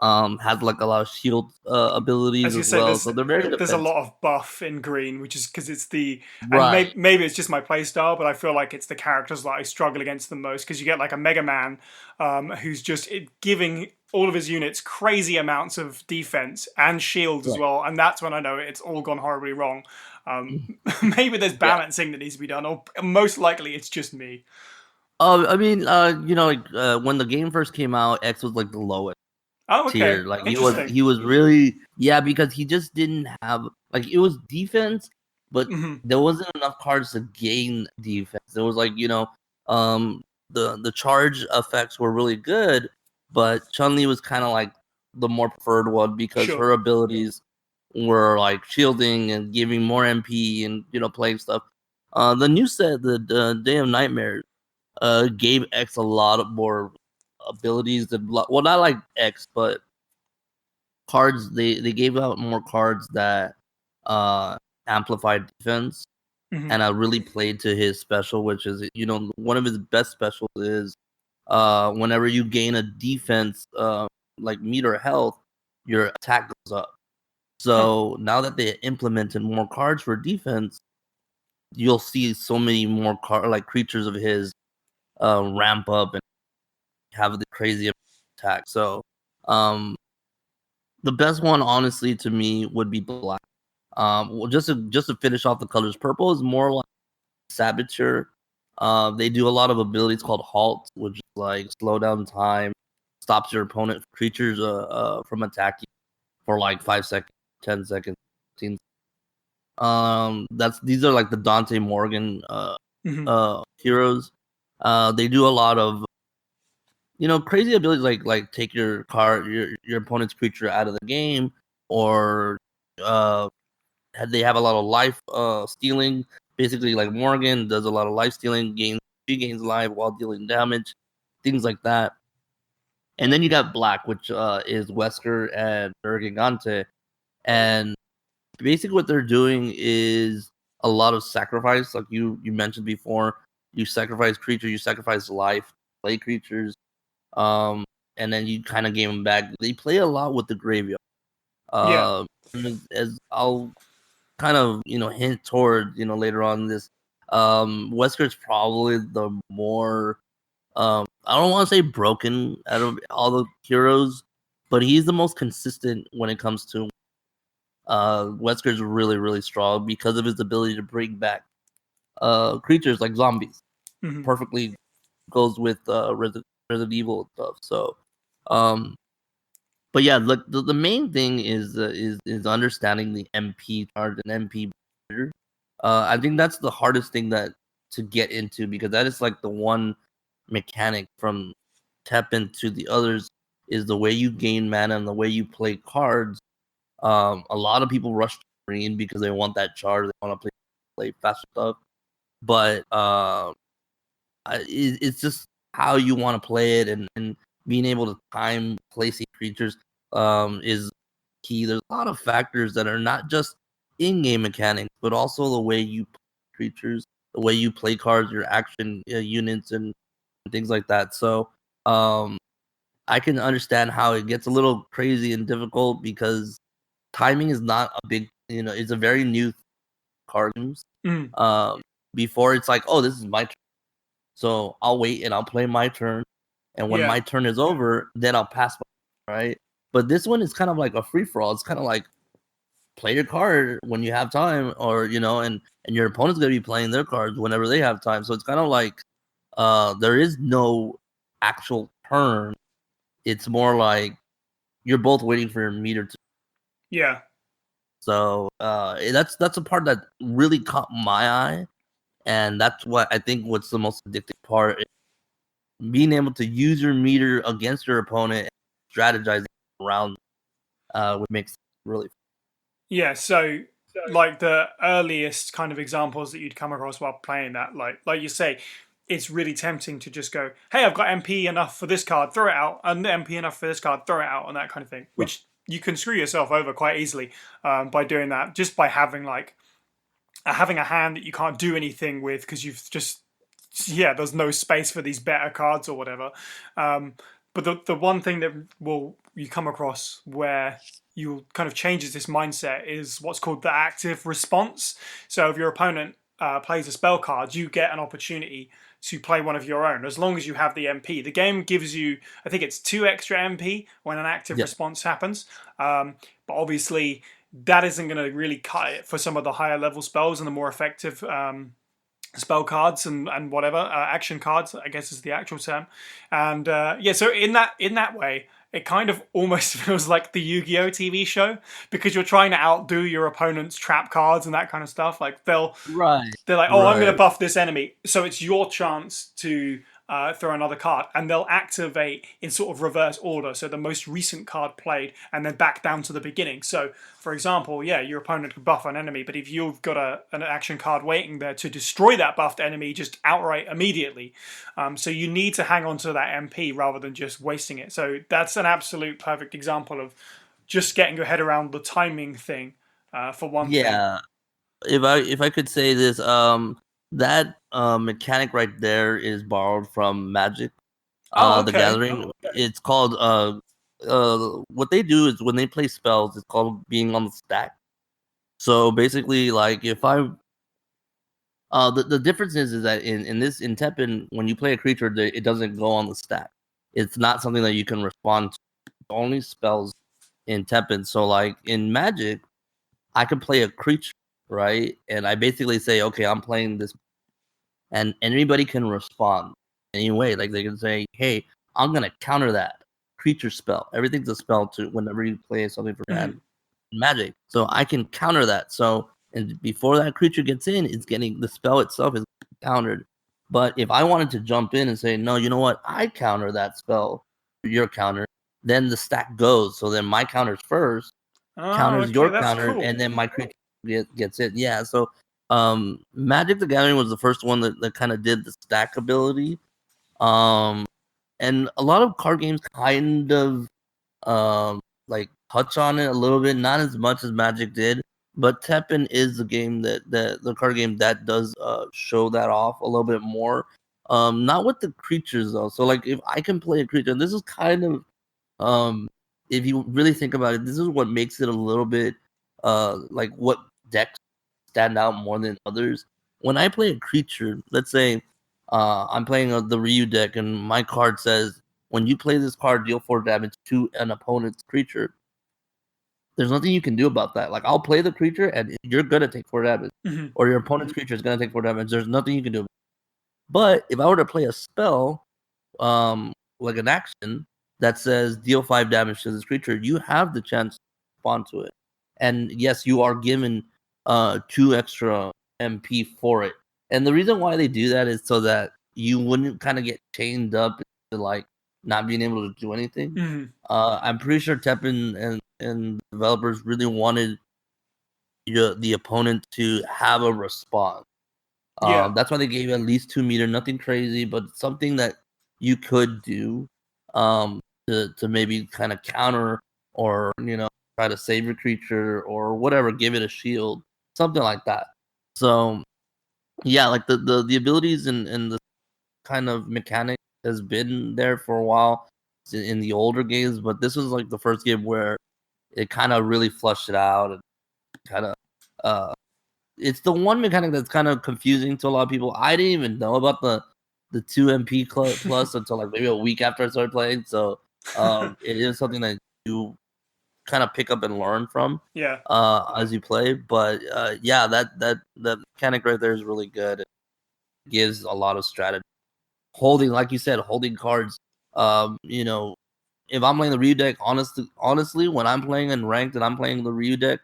has like a lot of shield abilities As you as say, well. So they're very there's a defensive. lot of buff in green, which is because it's and Right. maybe it's just my playstyle, but I feel like it's the characters that I struggle against the most, because you get like a Mega Man who's just giving all of his units crazy amounts of defense and shields as Right. well, and that's when I know it's all gone horribly wrong. Maybe there's Yeah. balancing that needs to be done, or most likely it's just me. I mean, when the game first came out, X was like the lowest Oh, okay, tier. Like interesting. he was really, yeah, because he just didn't have, like, it was defense, but Mhm. there wasn't enough cards to gain defense. There was like, the charge effects were really good, but Chun-Li was kind of like the more preferred one because Sure. her abilities were like shielding and giving more MP and playing stuff. The new set, the Day of Nightmares, gave X a lot more abilities than, well, not like X, but cards. They gave out more cards that amplified defense, Mhm. and I really played to his special, which is one of his best specials is whenever you gain a defense like meter health, your attack goes up. So now that they implemented more cards for defense, you'll see so many more creatures of his ramp up and have the crazy attack. So the best one, honestly, to me would be black. Well, just to finish off the colors, purple is more like Saboteur. They do a lot of abilities called halt, which is like slow down time, stops your opponent creatures from attacking for like 5 seconds, 10 seconds, 15. These are like the Dante Morgan Mhm. heroes. They do a lot of crazy abilities like take your opponent's creature out of the game, or uh they have a lot of life stealing. Basically, like Morgan does a lot of life stealing, she gains life while dealing damage, things like that. And then you got black, which is Wesker and Gigante. And basically what they're doing is a lot of sacrifice, like you mentioned before. You sacrifice creatures, you sacrifice life, play creatures, and then you kind of game them back. They play a lot with the graveyard. Yeah. As I'll kind of hint toward later on in this, Wesker's probably the more I don't want to say broken out of all the heroes, but he's the most consistent when it comes to Wesker's really, really strong because of his ability to bring back creatures like zombies. Mhm. Perfectly goes with Resident Evil and stuff. So but yeah, look, the main thing is understanding the MP charge and MP. I think that's the hardest thing that to get into, because that is like the one mechanic from Teppen to the others is the way you gain mana and the way you play cards. A lot of people rush to green because they want that charge, they want to play faster stuff, but it's just how you want to play it, and being able to time placing creatures is key. There's a lot of factors that are not just in-game mechanics, but also the way you play creatures, the way you play cards, your action units, and things like that. So I can understand how it gets a little crazy and difficult because timing is not a big, it's a very new card games. Mhm. Before it's like, oh, this is my turn, so I'll wait and I'll play my turn, and when Yeah. my turn is over, then I'll pass my, right. But this one is kind of like a free for all. It's kind of like play your card when you have time, or and your opponent's gonna be playing their cards whenever they have time. So it's kind of like there is no actual turn. It's more like you're both waiting for your meter to. Yeah. So that's a part that really caught my eye, and that's what I think what's the most addictive part, is being able to use your meter against your opponent and strategizing around, what makes it really. Yeah, so like the earliest kind of examples that you'd come across while playing that, like you say, it's really tempting to just go, "Hey, I've got MP enough for this card, throw it out, and MP enough for this card, throw it out," and that kind of thing. Which you can screw yourself over quite easily by doing that, just by having having a hand that you can't do anything with because you've just there's no space for these better cards or whatever. But the one thing that you come across where you kind of changes this mindset is what's called the active response. So if your opponent plays a spell card, you get an opportunity to play one of your own as long as you have the MP. The game gives you, I think it's 2 extra MP when an active response happens. But obviously, that isn't going to really cut it for some of the higher level spells and the more effective spell cards and whatever action cards, I guess is the actual term. And so in that way, it kind of almost feels like the Yu-Gi-Oh TV show, because you're trying to outdo your opponent's trap cards and that kind of stuff. Like they're like, oh, I'm going to buff this enemy, so it's your chance to throw another card, and they'll activate in sort of reverse order. So the most recent card played, and then back down to the beginning. So, for example, your opponent could buff an enemy, but if you've got an action card waiting there to destroy that buffed enemy just outright immediately, so you need to hang on to that MP rather than just wasting it. So that's an absolute perfect example of just getting your head around the timing thing for one thing. Yeah, if I could say this, that mechanic right there is borrowed from Magic. The Gathering. It's called what they do is when they play spells, it's called being on the stack. So basically, like if I the difference is that in Teppen, when you play a creature, it doesn't go on the stack. It's not something that you can respond to. Only spells in Teppen. So like in Magic, I could play a creature, right? And I basically say, okay, I'm playing this, and anybody can respond anyway. Like they can say, hey, I'm gonna counter that creature spell. Everything's a spell to whenever you play something for Magic. So I can counter that. So and before that creature gets in, it's getting the spell itself is countered. But if I wanted to jump in and say, no, you know what, I counter that spell, your counter, then the stack goes. So then my counter's first, counters your counter, cool. And then my creature gets it. Yeah, so Magic the Gathering was the first one that kind of did the stack ability. And a lot of card games kind of like touch on it a little bit, not as much as Magic did. But Teppen is the game the card game that does show that off a little bit more. Not with the creatures though. So like if I can play a creature, and this is kind of if you really think about it, this is what makes it a little bit like what decks stand out more than others. When I play a creature, let's say I'm playing the Ryu deck, and my card says when you play this card, deal 4 damage to an opponent's creature. There's nothing you can do about that. Like I'll play the creature, and you're gonna take 4 damage, or your opponent's creature is gonna take 4 damage. There's nothing you can do. But if I were to play a spell, like an action that says deal 5 damage to this creature, you have the chance to respond to it. And yes, you are given 2 extra MP for it. And the reason why they do that is so that you wouldn't kind of get chained up to like not being able to do anything. I'm pretty sure Teppen and developers really wanted the opponent to have a response. That's why they gave at least 2 meter, nothing crazy, but something that you could do to maybe kind of counter or try to save your creature or whatever, give it a shield, something like that. So yeah, like the abilities and the kind of mechanic has been there for a while in the older games, but this was like the first game where it kind of really flushed it out and kind of it's the one mechanic that's kind of confusing to a lot of people. I didn't even know about the 2 MP plus until like maybe a week after I started playing. So it is something that you kind of pick up and learn from as you play. But that mechanic right there is really good. It gives a lot of strategy. Holding, like you said, holding cards. If I'm playing the Ryu deck, honestly, when I'm playing in ranked and I'm playing the Ryu deck,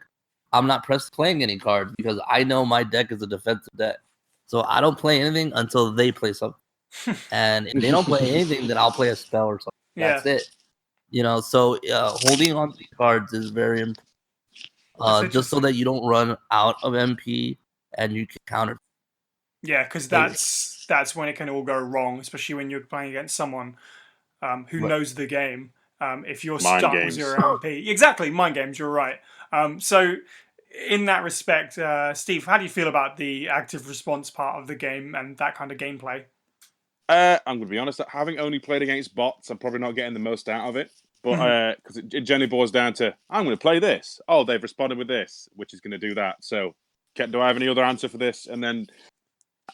I'm not pressed playing any cards because I know my deck is a defensive deck. So I don't play anything until they play something. And if they don't play anything, then I'll play a spell or something. That's it. So holding on to cards is very important. Just so that you don't run out of MP and you can counter. Yeah, because that's when it can all go wrong, especially when you're playing against someone who knows the game. If you're stuck with 0 MP. Exactly, mind games, you're right. So in that respect, Steve, how do you feel about the active response part of the game and that kind of gameplay? I'm going to be honest. Having only played against bots, I'm probably not getting the most out of it. But because it generally boils down to, I'm going to play this. Oh, they've responded with this, which is going to do that. So, do I have any other answer for this? And then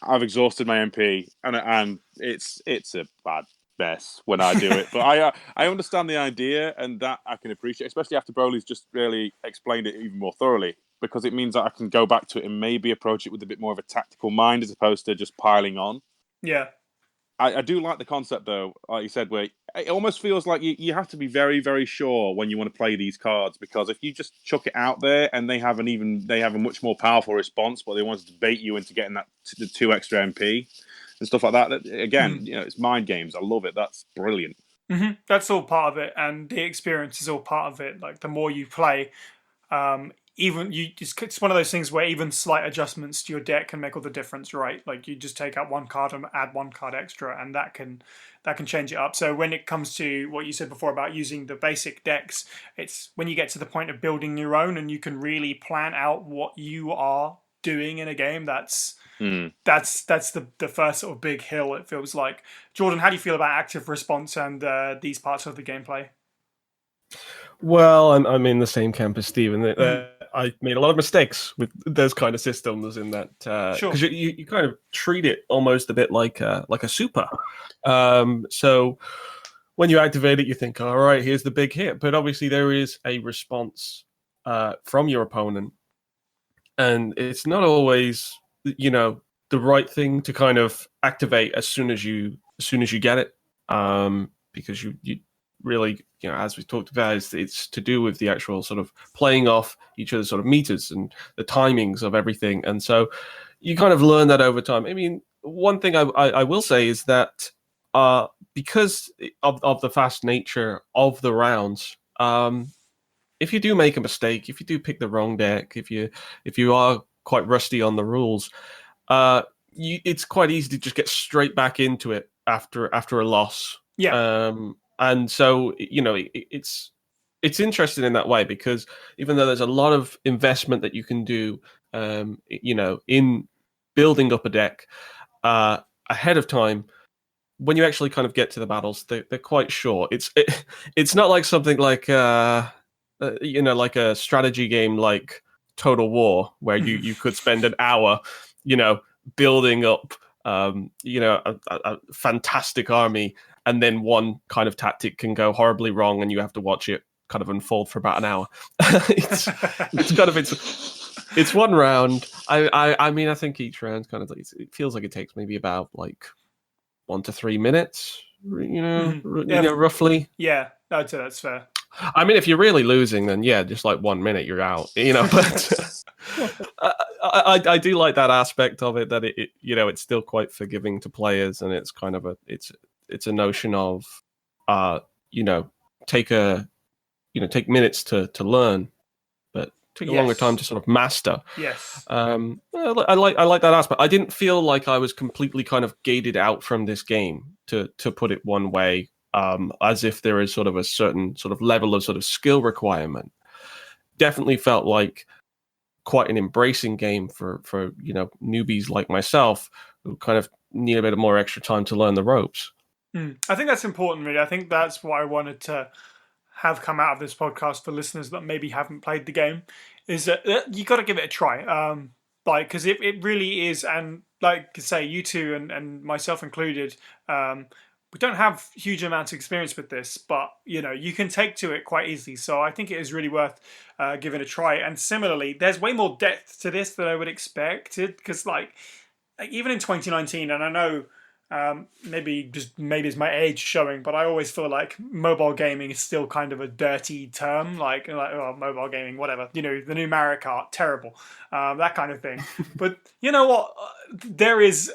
I've exhausted my MP, and it's a bad mess when I do it. But I understand the idea, and that I can appreciate, especially after Broly's just really explained it even more thoroughly, because it means that I can go back to it and maybe approach it with a bit more of a tactical mind as opposed to just piling on. Yeah. I do like the concept, though, like you said, where it almost feels like you have to be very, very sure when you want to play these cards, because if you just chuck it out there and they have a much more powerful response, but they want to bait you into getting the 2 extra MP and stuff like that. Again, it's mind games. I love it. That's brilliant. That's all part of it, and the experience is all part of it. Like the more you play, it's one of those things where even slight adjustments to your deck can make all the difference, right? Like you just take out one card and add one card extra, and that can change it up. So when it comes to what you said before about using the basic decks, it's when you get to the point of building your own and you can really plan out what you are doing in a game. That's the first sort of big hill, it feels like. Jordan, how do you feel about active response and these parts of the gameplay? Well, I'm in the same camp as Steven. I made a lot of mistakes with those kind of systems in that because you kind of treat it almost a bit like a super. So when you activate it, you think, all right, here's the big hit. But obviously there is a response from your opponent, and it's not always the right thing to kind of activate as soon as you get it, because you really, as we talked about, it's to do with the actual sort of playing off each other's sort of meters and the timings of everything. And so you kind of learn that over time. I mean, one thing I will say is that because of the fast nature of the rounds, if you do make a mistake, if you do pick the wrong deck, if you are quite rusty on the rules, it's quite easy to just get straight back into it after a loss. Yeah. And so, it's interesting in that way, because even though there's a lot of investment that you can do, in building up a deck ahead of time, when you actually kind of get to the battles, they're quite short. It's not like something like like a strategy game like Total War, where you could spend an hour, building up, a fantastic army, and then one kind of tactic can go horribly wrong, and you have to watch it kind of unfold for about an hour. it's kind of it's one round. I mean, I think each round kind of it feels like it takes maybe about like 1 to 3 minutes, roughly. Yeah, I'd say that's fair. I mean, if you're really losing, then yeah, just like 1 minute you're out, But I do like that aspect of it, that it it's still quite forgiving to players, and it's kind of it's a notion of take minutes to learn, but take a longer time to sort of master. Yes. I like that aspect. I didn't feel like I was completely kind of gated out from this game, to put it one way, as if there is sort of a certain sort of level of sort of skill requirement. Definitely felt like quite an embracing game for newbies like myself, who kind of need a bit more extra time to learn the ropes. I think that's important, really. I think that's what I wanted to have come out of this podcast for listeners that maybe haven't played the game, is that you got to give it a try. Because it really is, and like I say, you two and myself included, we don't have huge amounts of experience with this, but you can take to it quite easily. So I think it is really worth giving a try. And similarly, there's way more depth to this than I would expect, because like even in 2019, and I know maybe it's my age showing, but I always feel like mobile gaming is still kind of a dirty term, like mobile gaming, whatever, the new Mario Kart, terrible, that kind of thing. But you know what? There is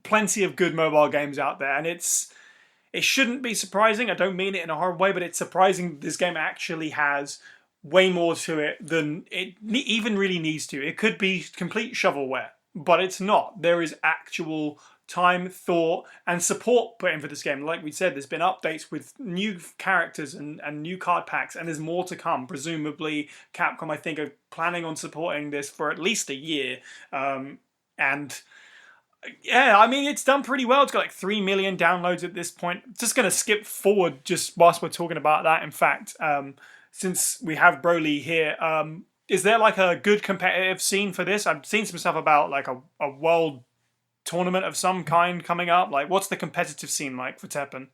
plenty of good mobile games out there, and it shouldn't be surprising. I don't mean it in a horrible way, but it's surprising this game actually has way more to it than it even really needs to. It could be complete shovelware, but it's not. There is actual time, thought, and support put in for this game. Like we said, there's been updates with new characters and new card packs, and there's more to come. Presumably, Capcom, I think, are planning on supporting this for at least a year. And Yeah, I mean, it's done pretty well. It's got like 3 million downloads at this point. Just going to skip forward just whilst we're talking about that. In fact, since we have Broly here, is there like a good competitive scene for this? I've seen some stuff about like a world tournament of some kind coming up. Like, what's the competitive scene like for Teppen?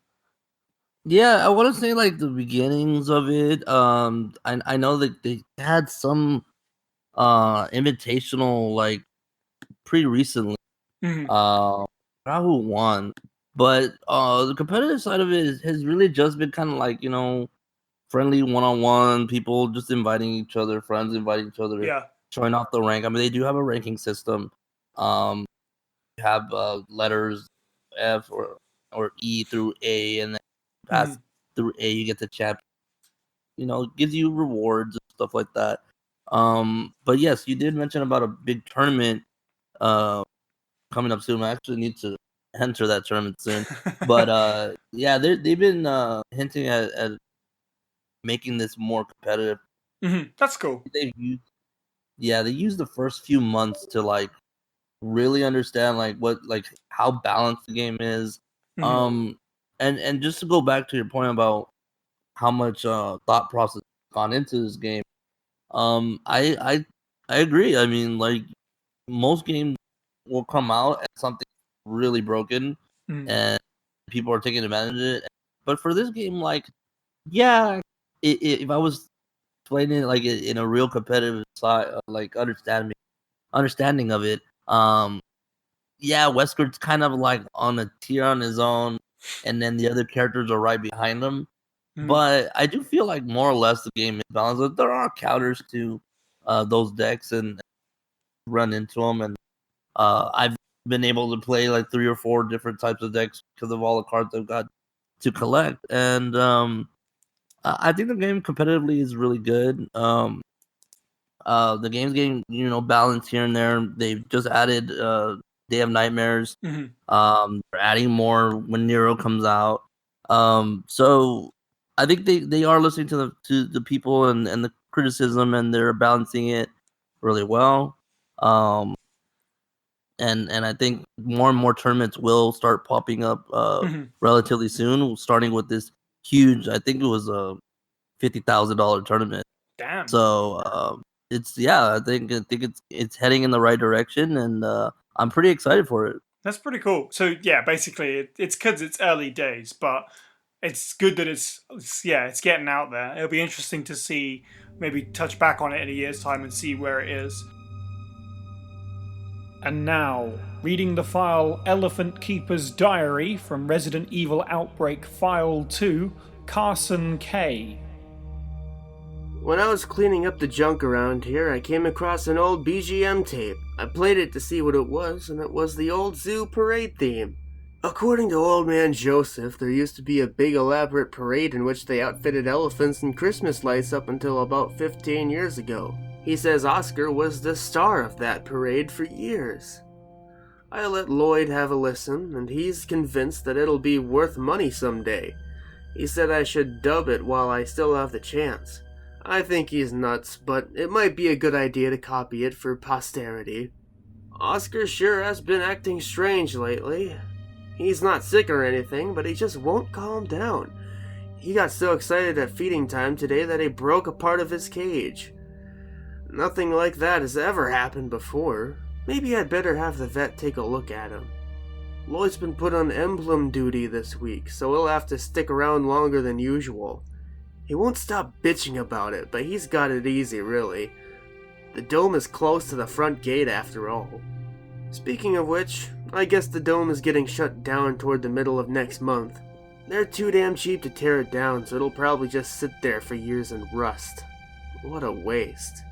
Yeah, I want to say like the beginnings of it. I know that they had some invitational like pretty recently. Mhm. I forgot who won, but the competitive side of it has really just been kind of like friendly one-on-one people just inviting each other, friends inviting each other, Yeah. showing off the rank. I mean, they do have a ranking system. You have letters F or E through A, and then pass Mhm. through A, you get the champ. It gives you rewards and stuff like that. But yes, you did mention about a big tournament uh coming up soon. I actually need to enter that tournament soon. But yeah, they've been hinting at making this more competitive. That's cool. They used the first few months to like really understand like what like how balanced the game is. Mhm. And just to go back to your point about how much thought process gone into this game. I agree. I mean, like most games will come out as something really broken, Mhm. and people are taking advantage of it. But for this game, like, yeah, if I was playing it like in a real competitive side, like understanding of it, yeah, Wesker's kind of like on a tier on his own, and then the other characters are right behind him. Mhm. But I do feel like more or less the game is balanced. Like, there are counters to those decks and run into them, and I've been able to play like 3 or 4 different types of decks because of all the cards I've got to collect. And I think the game competitively is really good. The game's getting balance here and there. They've just added Day of Nightmares. Mhm. They're adding more when Nero comes out. So I think they are listening to the people and the criticism, and they're balancing it really well. Um, and I think more and more tournaments will start popping up Mhm. relatively soon, starting with this huge. I think it was a $50,000 tournament. Damn. So I think it's heading in the right direction, and I'm pretty excited for it. That's pretty cool. So yeah, basically, it's because it's early days, but it's good that it's getting out there. It'll be interesting to see, maybe touch back on it in a year's time and see where it is. And now, reading the file Elephant Keeper's Diary from Resident Evil Outbreak File 2, Carson K. When I was cleaning up the junk around here, I came across an old BGM tape. I played it to see what it was, and it was the old zoo parade theme. According to Old Man Joseph, there used to be a big elaborate parade in which they outfitted elephants and Christmas lights up until about 15 years ago. He says Oscar was the star of that parade for years. I let Lloyd have a listen, and he's convinced that it'll be worth money someday. He said I should dub it while I still have the chance. I think he's nuts, but it might be a good idea to copy it for posterity. Oscar sure has been acting strange lately. He's not sick or anything, but he just won't calm down. He got so excited at feeding time today that he broke a part of his cage. Nothing like that has ever happened before. Maybe I'd better have the vet take a look at him. Lloyd's been put on emblem duty this week, so he'll have to stick around longer than usual. He won't stop bitching about it, but he's got it easy, really. The dome is close to the front gate after all. Speaking of which, I guess the dome is getting shut down toward the middle of next month. They're too damn cheap to tear it down, so it'll probably just sit there for years and rust. What a waste.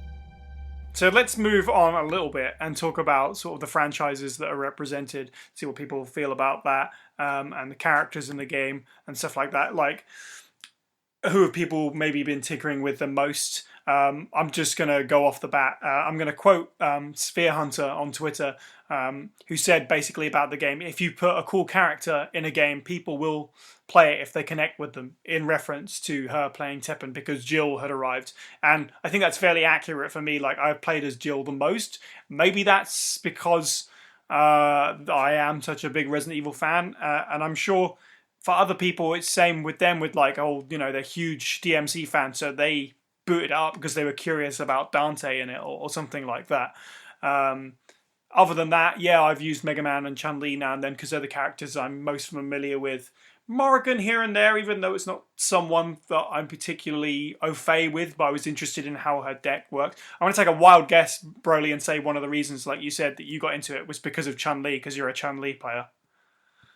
So let's move on a little bit and talk about sort of the franchises that are represented, see what people feel about that, and the characters in the game and stuff like that. Like, who have people maybe been tinkering with the most? I'm just going to go off the bat. I'm going to quote Sphere Hunter on Twitter, who said basically about the game, if you put a cool character in a game, people will play it if they connect with them, in reference to her playing Teppen because Jill had arrived. And I think that's fairly accurate for me. Like, I've played as Jill the most. Maybe that's because I am such a big Resident Evil fan, and I'm sure for other people it's same with them. With like, they're huge DMC fans, so they booted it up because they were curious about Dante in it or something like that. Other than that, yeah, I've used Mega Man and Chun-Li now and then because they're the characters I'm most familiar with. Morrigan here and there, even though it's not someone that I'm particularly au fait with, but I was interested in how her deck worked. I want to take a wild guess, Broly, and say one of the reasons, like you said, that you got into it was because of Chun-Li, because you're a Chun-Li player.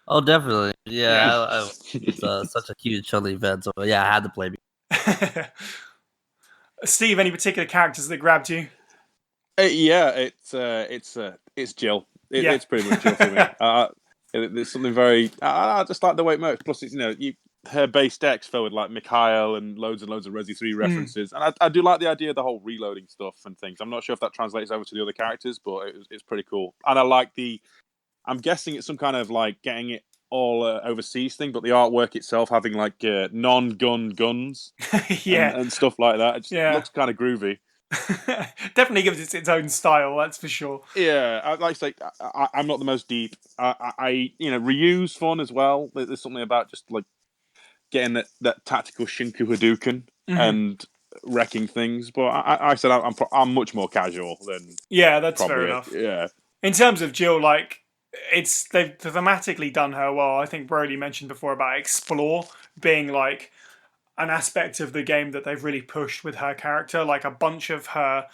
Oh, definitely. Yeah. Yeah, it's such a huge Chun-Li event, so yeah, I had to play. Steve, any particular characters that grabbed you? Yeah, it's Jill. It's pretty much Jill for me. There's something very. I just like the way it works. Plus, it's her base deck's filled with like Mikhail and loads of Resi 3 references, and I do like the idea of the whole reloading stuff and things. I'm not sure if that translates over to the other characters, but it's pretty cool. And I like I'm guessing it's some kind of like getting it all overseas thing, but the artwork itself having like non-gun guns, and stuff like that. It just looks kind of groovy. Definitely gives it its own style, that's for sure. Yeah, like I say, I'm not the most deep. Ryu's fun as well. There's something about just like getting that tactical Shinku Hadouken and wrecking things. But I said I'm much more casual than. Yeah, that's fair enough. Yeah. In terms of Jill, like they've thematically done her well. I think Brody mentioned before about explore being like an aspect of the game that they've really pushed with her character. Like a bunch of her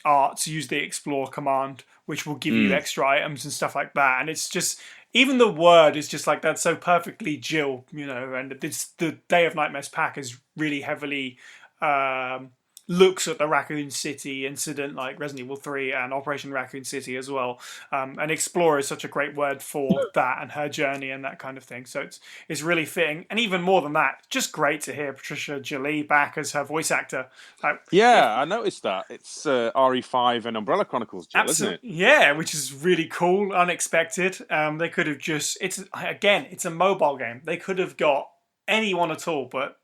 arts use the explore command, which will give you extra items and stuff like that. And it's just, even the word is just like, that's so perfectly Jill, and the Day of Nightmares pack is really heavily looks at the Raccoon City incident, like Resident Evil 3 and Operation Raccoon City as well. And Explorer is such a great word for that and her journey and that kind of thing. So it's really fitting. And even more than that, just great to hear Patricia Jolie back as her voice actor. I noticed that. It's RE5 and Umbrella Chronicles Jill, isn't it? Yeah, which is really cool, unexpected. They could have just... It's a mobile game. They could have got anyone at all, but...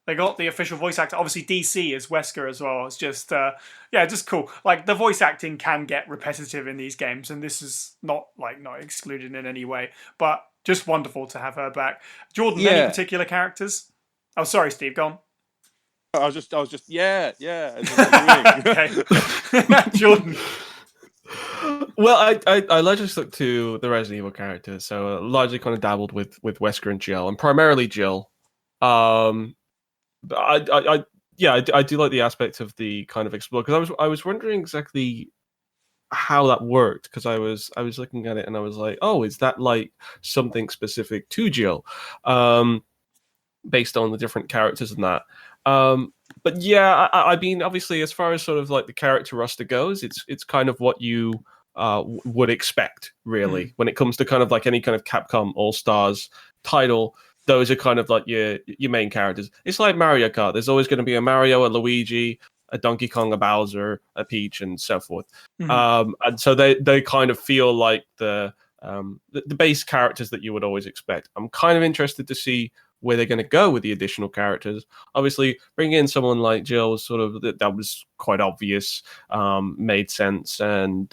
They got the official voice actor. Obviously, DC is Wesker as well. It's just, just cool. Like, the voice acting can get repetitive in these games, and this is not excluded in any way. But just wonderful to have her back. Jordan, any particular characters? Oh, sorry, Steve, go on. I was just, yeah. Okay. Jordan. Well, I largely stuck to the Resident Evil characters, so largely kind of dabbled with Wesker and Jill, and primarily Jill. I do like the aspect of the kind of explore, because I was wondering exactly how that worked, because I was looking at it and I was like, oh, is that like something specific to Jill, based on the different characters and that. But yeah, I mean, obviously, as far as sort of like the character roster goes, it's kind of what you would expect, really, when it comes to kind of like any kind of Capcom All-Stars title. Those are kind of like your main characters. It's like Mario Kart. There's always going to be a Mario, a Luigi, a Donkey Kong, a Bowser, a Peach, and so forth. And so they kind of feel like the base characters that you would always expect. I'm kind of interested to see where they're going to go with the additional characters. Obviously, bringing in someone like Jill was sort of that was quite obvious, made sense. And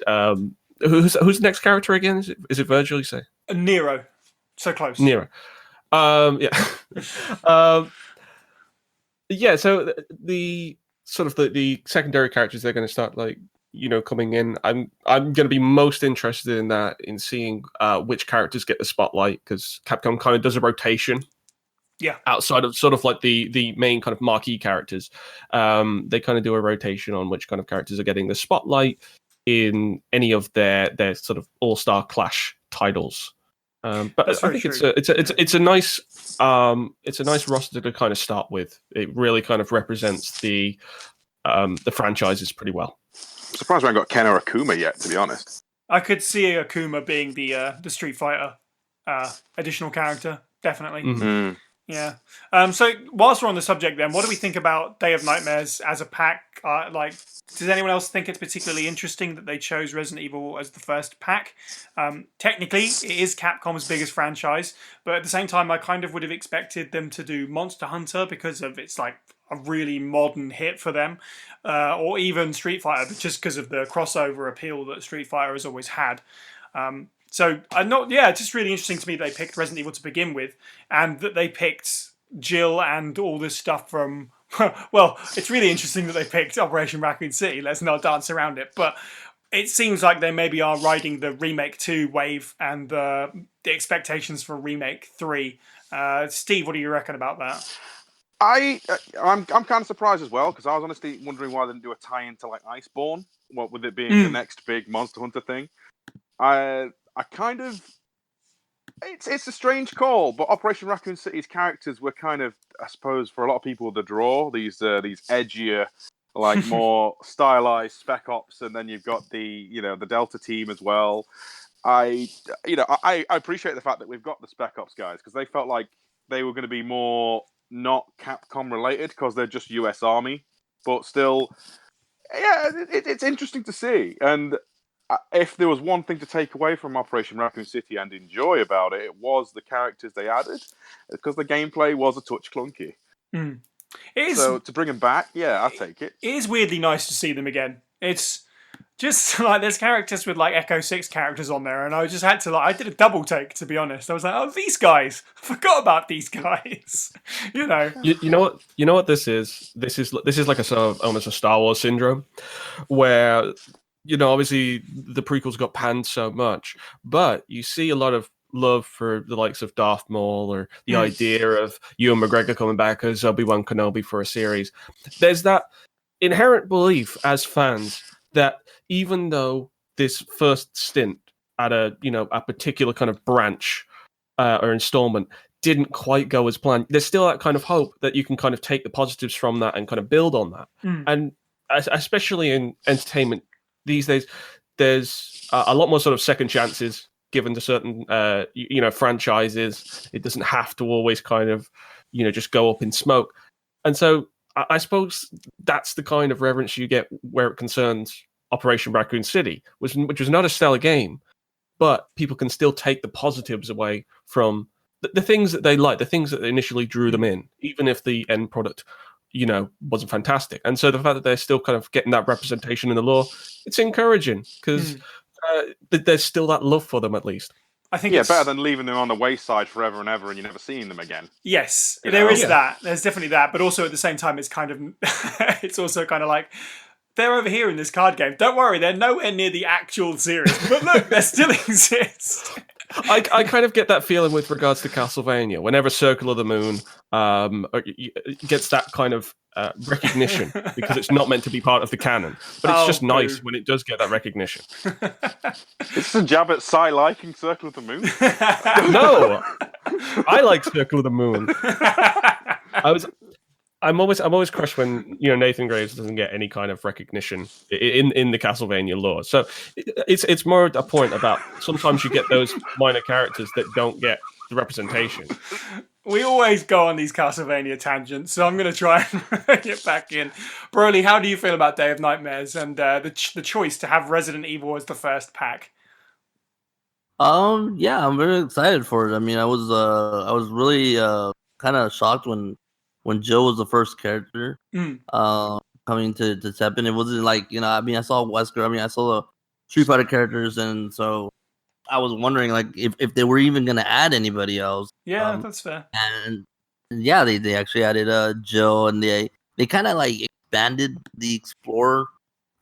who's the next character again? Is it Virgil? You say Nero. So close. Nero. Yeah. So the sort of the secondary characters, they're going to start coming in. I'm going to be most interested in that, in seeing which characters get the spotlight, because Capcom kind of does a rotation. Yeah. Outside of sort of like the main kind of marquee characters, they kind of do a rotation on which kind of characters are getting the spotlight in any of their sort of all-star clash titles. But I think it's a nice roster to kind of start with. It really kind of represents the franchises pretty well. I'm surprised we haven't got Ken or Akuma yet, to be honest. I could see Akuma being the Street Fighter additional character, definitely. Mm-hmm. Yeah. So whilst we're on the subject, then, what do we think about Day of Nightmares as a pack? Does anyone else think it's particularly interesting that they chose Resident Evil as the first pack? Technically, it is Capcom's biggest franchise, but at the same time, I kind of would have expected them to do Monster Hunter because of its a really modern hit for them, or even Street Fighter, just because of the crossover appeal that Street Fighter has always had. So I'm not, yeah, it's just really interesting to me that they picked Resident Evil to begin with, and that they picked Jill and all this stuff from. Well, it's really interesting that they picked Operation Raccoon City. Let's not dance around it, but it seems like they maybe are riding the Remake 2 wave and the expectations for Remake 3. Steve, what do you reckon about that? I'm kind of surprised as well, because I was honestly wondering why they didn't do a tie-in to like Iceborne, what with it being the next big Monster Hunter thing. I kind of, it's a strange call, but Operation Raccoon City's characters were kind of, I suppose, for a lot of people, the draw. These edgier, like more stylized Spec Ops, and then you've got the the Delta team as well. I appreciate the fact that we've got the Spec Ops guys, because they felt like they were going to be more not Capcom related, because they're just US Army, but still, yeah, it's interesting to see. And if there was one thing to take away from Operation Raccoon City and enjoy about it, it was the characters they added, because the gameplay was a touch clunky. So to bring them back, yeah, I'll take it. It is weirdly nice to see them again. It's just like there's characters with like Echo 6 characters on there, and I just had to I did a double take, to be honest. I was like, oh, these guys, I forgot about these guys. You know what this is? This is like a sort of almost a Star Wars syndrome, where obviously the prequels got panned so much, but you see a lot of love for the likes of Darth Maul, or the idea of Ewan McGregor coming back as Obi-Wan Kenobi for a series. There's that inherent belief as fans that even though this first stint at a particular kind of branch or installment didn't quite go as planned, there's still that kind of hope that you can kind of take the positives from that and kind of build on that. And especially in entertainment these days, there's a lot more sort of second chances given to certain franchises. It doesn't have to always kind of just go up in smoke. And so I suppose that's the kind of reverence you get where it concerns Operation Raccoon City, which was not a stellar game, but people can still take the positives away from the things that they like, the things that initially drew them in, even if the end product wasn't fantastic. And so the fact that they're still kind of getting that representation in the lore, it's encouraging, because there's still that love for them, at least. I think better than leaving them on the wayside forever and ever and you never seeing them again. Yes, there is that. There's definitely that, but also at the same time, it's kind of it's also kind of like, they're over here in this card game. Don't worry, they're nowhere near the actual series, but look, they still exist. I kind of get that feeling with regards to Castlevania. Whenever Circle of the Moon gets that kind of recognition, because it's not meant to be part of the canon, but it's just nice when it does get that recognition. It's a jab at Psy liking Circle of the Moon. No, I like Circle of the Moon. I'm always crushed when Nathan Graves doesn't get any kind of recognition in the Castlevania lore. So it's more a point about sometimes you get those minor characters that don't get the representation. We always go on these Castlevania tangents, so I'm going to try and get back in. Broly, how do you feel about Day of Nightmares and the choice to have Resident Evil as the first pack? Yeah, I'm very excited for it. I mean, I was really kind of shocked when Jill was the first character coming to Teppen. It wasn't like, I mean, I saw Wesker. I mean, I saw the Street Fighter characters, and so I was wondering, like, if they were even going to add anybody else. Yeah, that's fair. And yeah, they actually added Jill, and they kind of like expanded the Explorer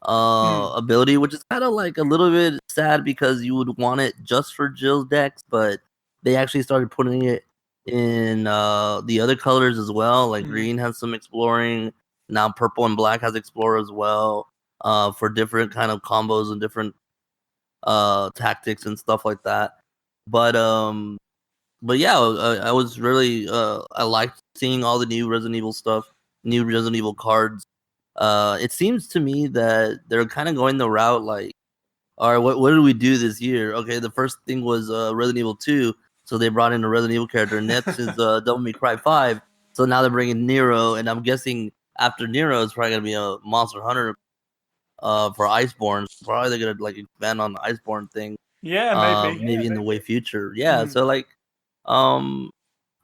ability, which is kind of like a little bit sad, because you would want it just for Jill's decks, but they actually started putting it in the other colors as well. Like green has some exploring, now purple and black has explore as well, for different kind of combos and different tactics and stuff like that. But yeah, I was really I liked seeing all the new Resident Evil stuff, new Resident Evil cards. It seems to me that they're kind of going the route like, all right, what did we do this year? Okay, the first thing was Resident Evil 2. So they brought in a Resident Evil character. Next is Devil May Cry 5. So now they're bringing Nero, and I'm guessing after Nero, it's probably gonna be a Monster Hunter for Iceborne. Probably they're gonna like expand on the Iceborne thing. Yeah, maybe in the way future. Yeah. So like,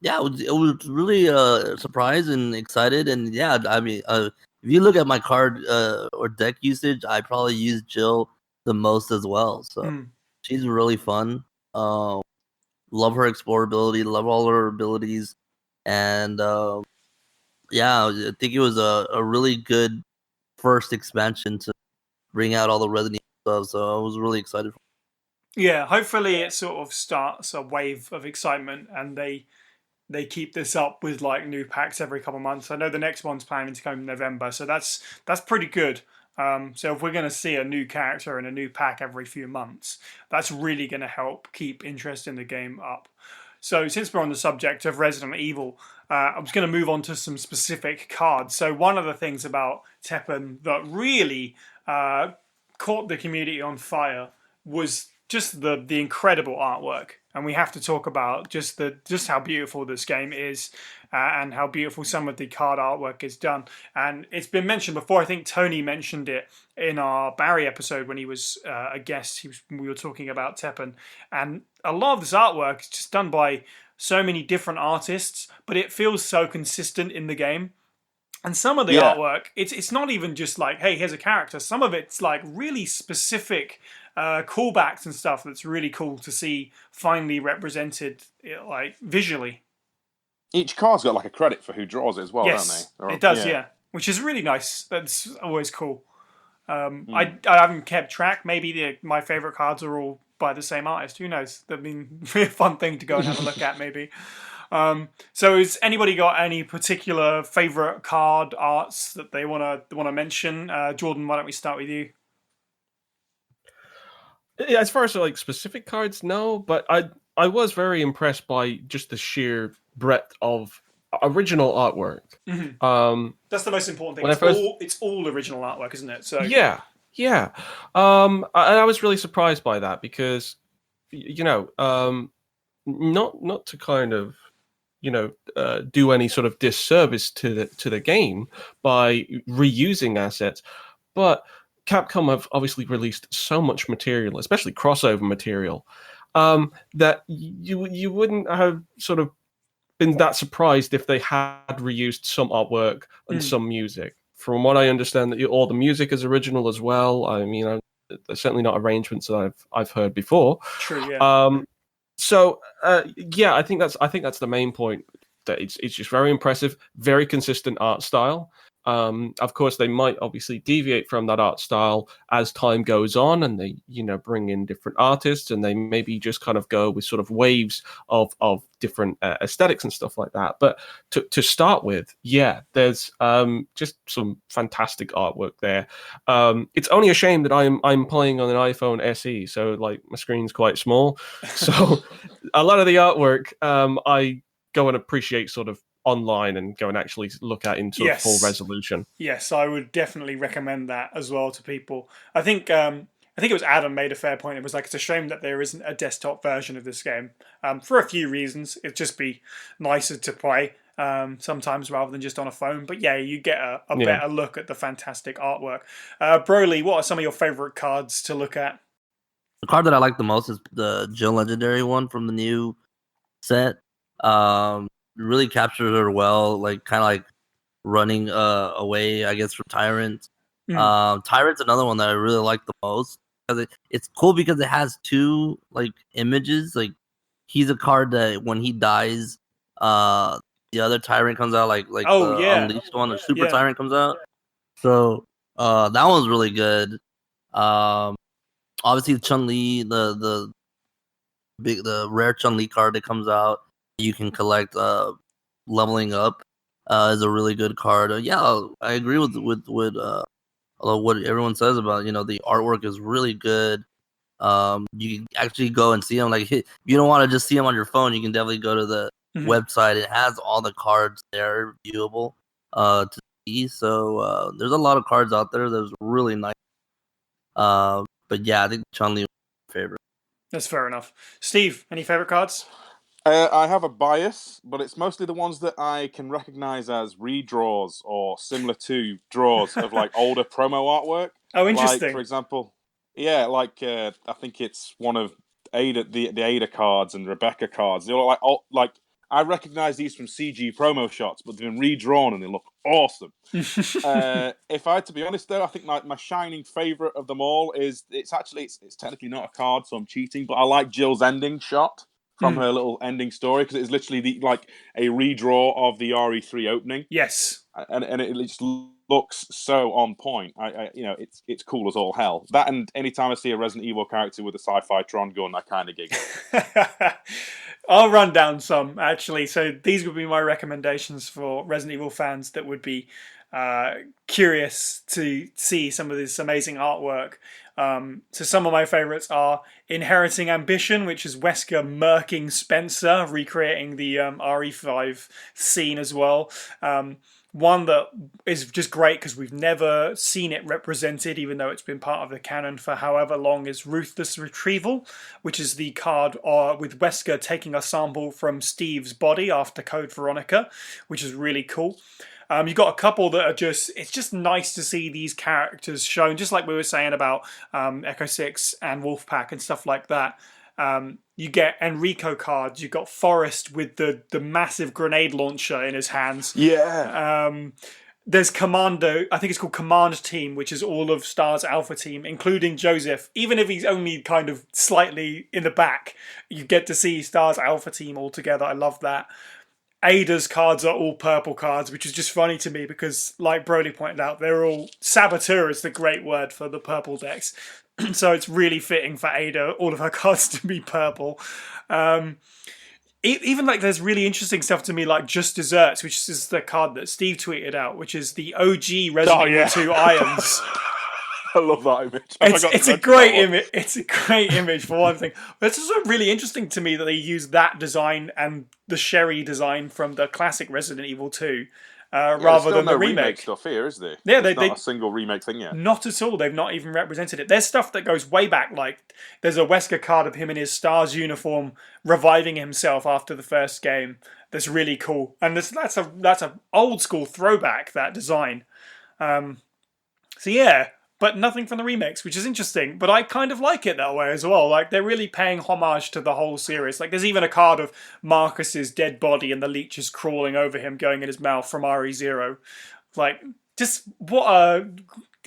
Yeah, it was really surprised and excited, and yeah, I mean, if you look at my card or deck usage, I probably use Jill the most as well. So she's really fun. Love her explorability, love all her abilities, and yeah, I think it was a really good first expansion to bring out all the Resident Evil stuff. So I was really excited. Yeah, hopefully it sort of starts a wave of excitement, and they keep this up with like new packs every couple of months. I know the next one's planning to come in November, so that's pretty good. So if we're going to see a new character and a new pack every few months, that's really going to help keep interest in the game up. So since we're on the subject of Resident Evil, I was going to move on to some specific cards. So one of the things about Teppen that really caught the community on fire was just the incredible artwork, and we have to talk about just how beautiful this game is, and how beautiful some of the card artwork is done. And it's been mentioned before. I think Tony mentioned it in our Barry episode when he was a guest. We were talking about Teppen, and a lot of this artwork is just done by so many different artists, but it feels so consistent in the game. And some of the artwork, it's not even just like, hey, here's a character. Some of it's like really specific callbacks and stuff that's really cool to see finally represented, like visually. Each card's got like a credit for who draws it as well, Yes, don't they? it does, yeah. Which is really nice. That's always cool. I haven't kept track. Maybe my favorite cards are all by the same artist. Who knows? That'd be a fun thing to go and have a look at, maybe. So has anybody got any particular favorite card arts that they want to mention? Jordan, why don't we start with you? Yeah, as far as like specific cards, no, but I was very impressed by just the sheer breadth of original artwork. That's the most important thing. It's all original artwork, isn't it? So yeah. I was really surprised by that because, not to kind of, do any sort of disservice to the game by reusing assets, but Capcom have obviously released so much material, especially crossover material, that you wouldn't have sort of been that surprised if they had reused some artwork and some music. From what I understand, that all the music is original as well. I mean, there's certainly not arrangements that I've heard before. True, yeah. I think that's the main point. That it's just very impressive, very consistent art style. Of course, they might obviously deviate from that art style as time goes on, and they bring in different artists, and they maybe just kind of go with sort of waves of different aesthetics and stuff like that. But to start with, there's just some fantastic artwork there. It's only a shame that I'm playing on an iPhone SE, so like my screen's quite small. So a lot of the artwork I go and appreciate sort of online and go and actually look at in sort of full resolution. Yes, I would definitely recommend that as well to people. I think it was Adam made a fair point. It was like, it's a shame that there isn't a desktop version of this game, for a few reasons. It'd just be nicer to play sometimes rather than just on a phone. But yeah, you get a better look at the fantastic artwork. Broly, what are some of your favorite cards to look at? The card that I like the most is the Jill Legendary one from the new set. Really captured her well, like kind of like running away, I guess, from Tyrant. Tyrant's another one that I really like the most because it's cool because it has two like images. Like he's a card that when he dies, the other Tyrant comes out, like Unleashed one, the Super Tyrant comes out. So that one's really good. Obviously Chun-Li, the rare Chun-Li card that comes out, you can collect leveling up is a really good card. I agree with what everyone says about the artwork is really good. You can actually go and see them. Like if you don't want to just see them on your phone, you can definitely go to the website. It has all the cards there viewable to see. So there's a lot of cards out there that's really nice. But yeah, I think Chun-Li was my favorite. That's fair enough. Steve, any favorite cards? I have a bias, but it's mostly the ones that I can recognize as redraws or similar to draws of like older promo artwork. Oh, interesting. Like, for example, I think it's one of Ada, the Ada cards and Rebecca cards. They're like I recognize these from CG promo shots, but they've been redrawn and they look awesome. If I had to be honest, though, I think my shining favorite of them all is it's technically not a card, so I'm cheating, but I like Jill's ending shot from her little ending story because it's literally like a redraw of the RE3 opening. Yes, and it just looks so on point. It's cool as all hell. That, and anytime I see a Resident Evil character with a sci-fi Tron gun, I kind of giggle. I'll run down some, actually. So these would be my recommendations for Resident Evil fans that would be curious to see some of this amazing artwork. So some of my favourites are Inheriting Ambition, which is Wesker murking Spencer, recreating the RE5 scene as well. One that is just great because we've never seen it represented, even though it's been part of the canon for however long, is Ruthless Retrieval, which is the card with Wesker taking a sample from Steve's body after Code Veronica, which is really cool. You've got a couple that are it's just nice to see these characters shown, just like we were saying about Echo 6 and Wolfpack and stuff like that. You get Enrico cards. You've got Forrest with the massive grenade launcher in his hands. Yeah. There's Commando, I think it's called Command Team, which is all of Star's Alpha Team, including Joseph. Even if he's only kind of slightly in the back, you get to see Star's Alpha Team all together. I love that. Ada's cards are all purple cards, which is just funny to me because, like Broly pointed out, they're all... Saboteur is the great word for the purple decks. So it's really fitting for Ada, all of her cards to be purple. Even like there's really interesting stuff to me, like Just Desserts, which is the card that Steve tweeted out, which is the OG Resident Evil 2 Irons. I love that image. It's a great image. It's a great image for one thing. But it's also really interesting to me that they use that design and the Sherry design from the classic Resident Evil 2 rather than the remake stuff here, is there? Yeah, there's not a single remake thing yet. Not at all. They've not even represented it. There's stuff that goes way back. Like there's a Wesker card of him in his Stars uniform reviving himself after the first game. That's really cool, and that's a old school throwback, that design. So yeah. But nothing from the remakes, which is interesting. But I kind of like it that way as well. Like, they're really paying homage to the whole series. Like, there's even a card of Marcus's dead body and the leeches crawling over him, going in his mouth from RE0. Like, just what a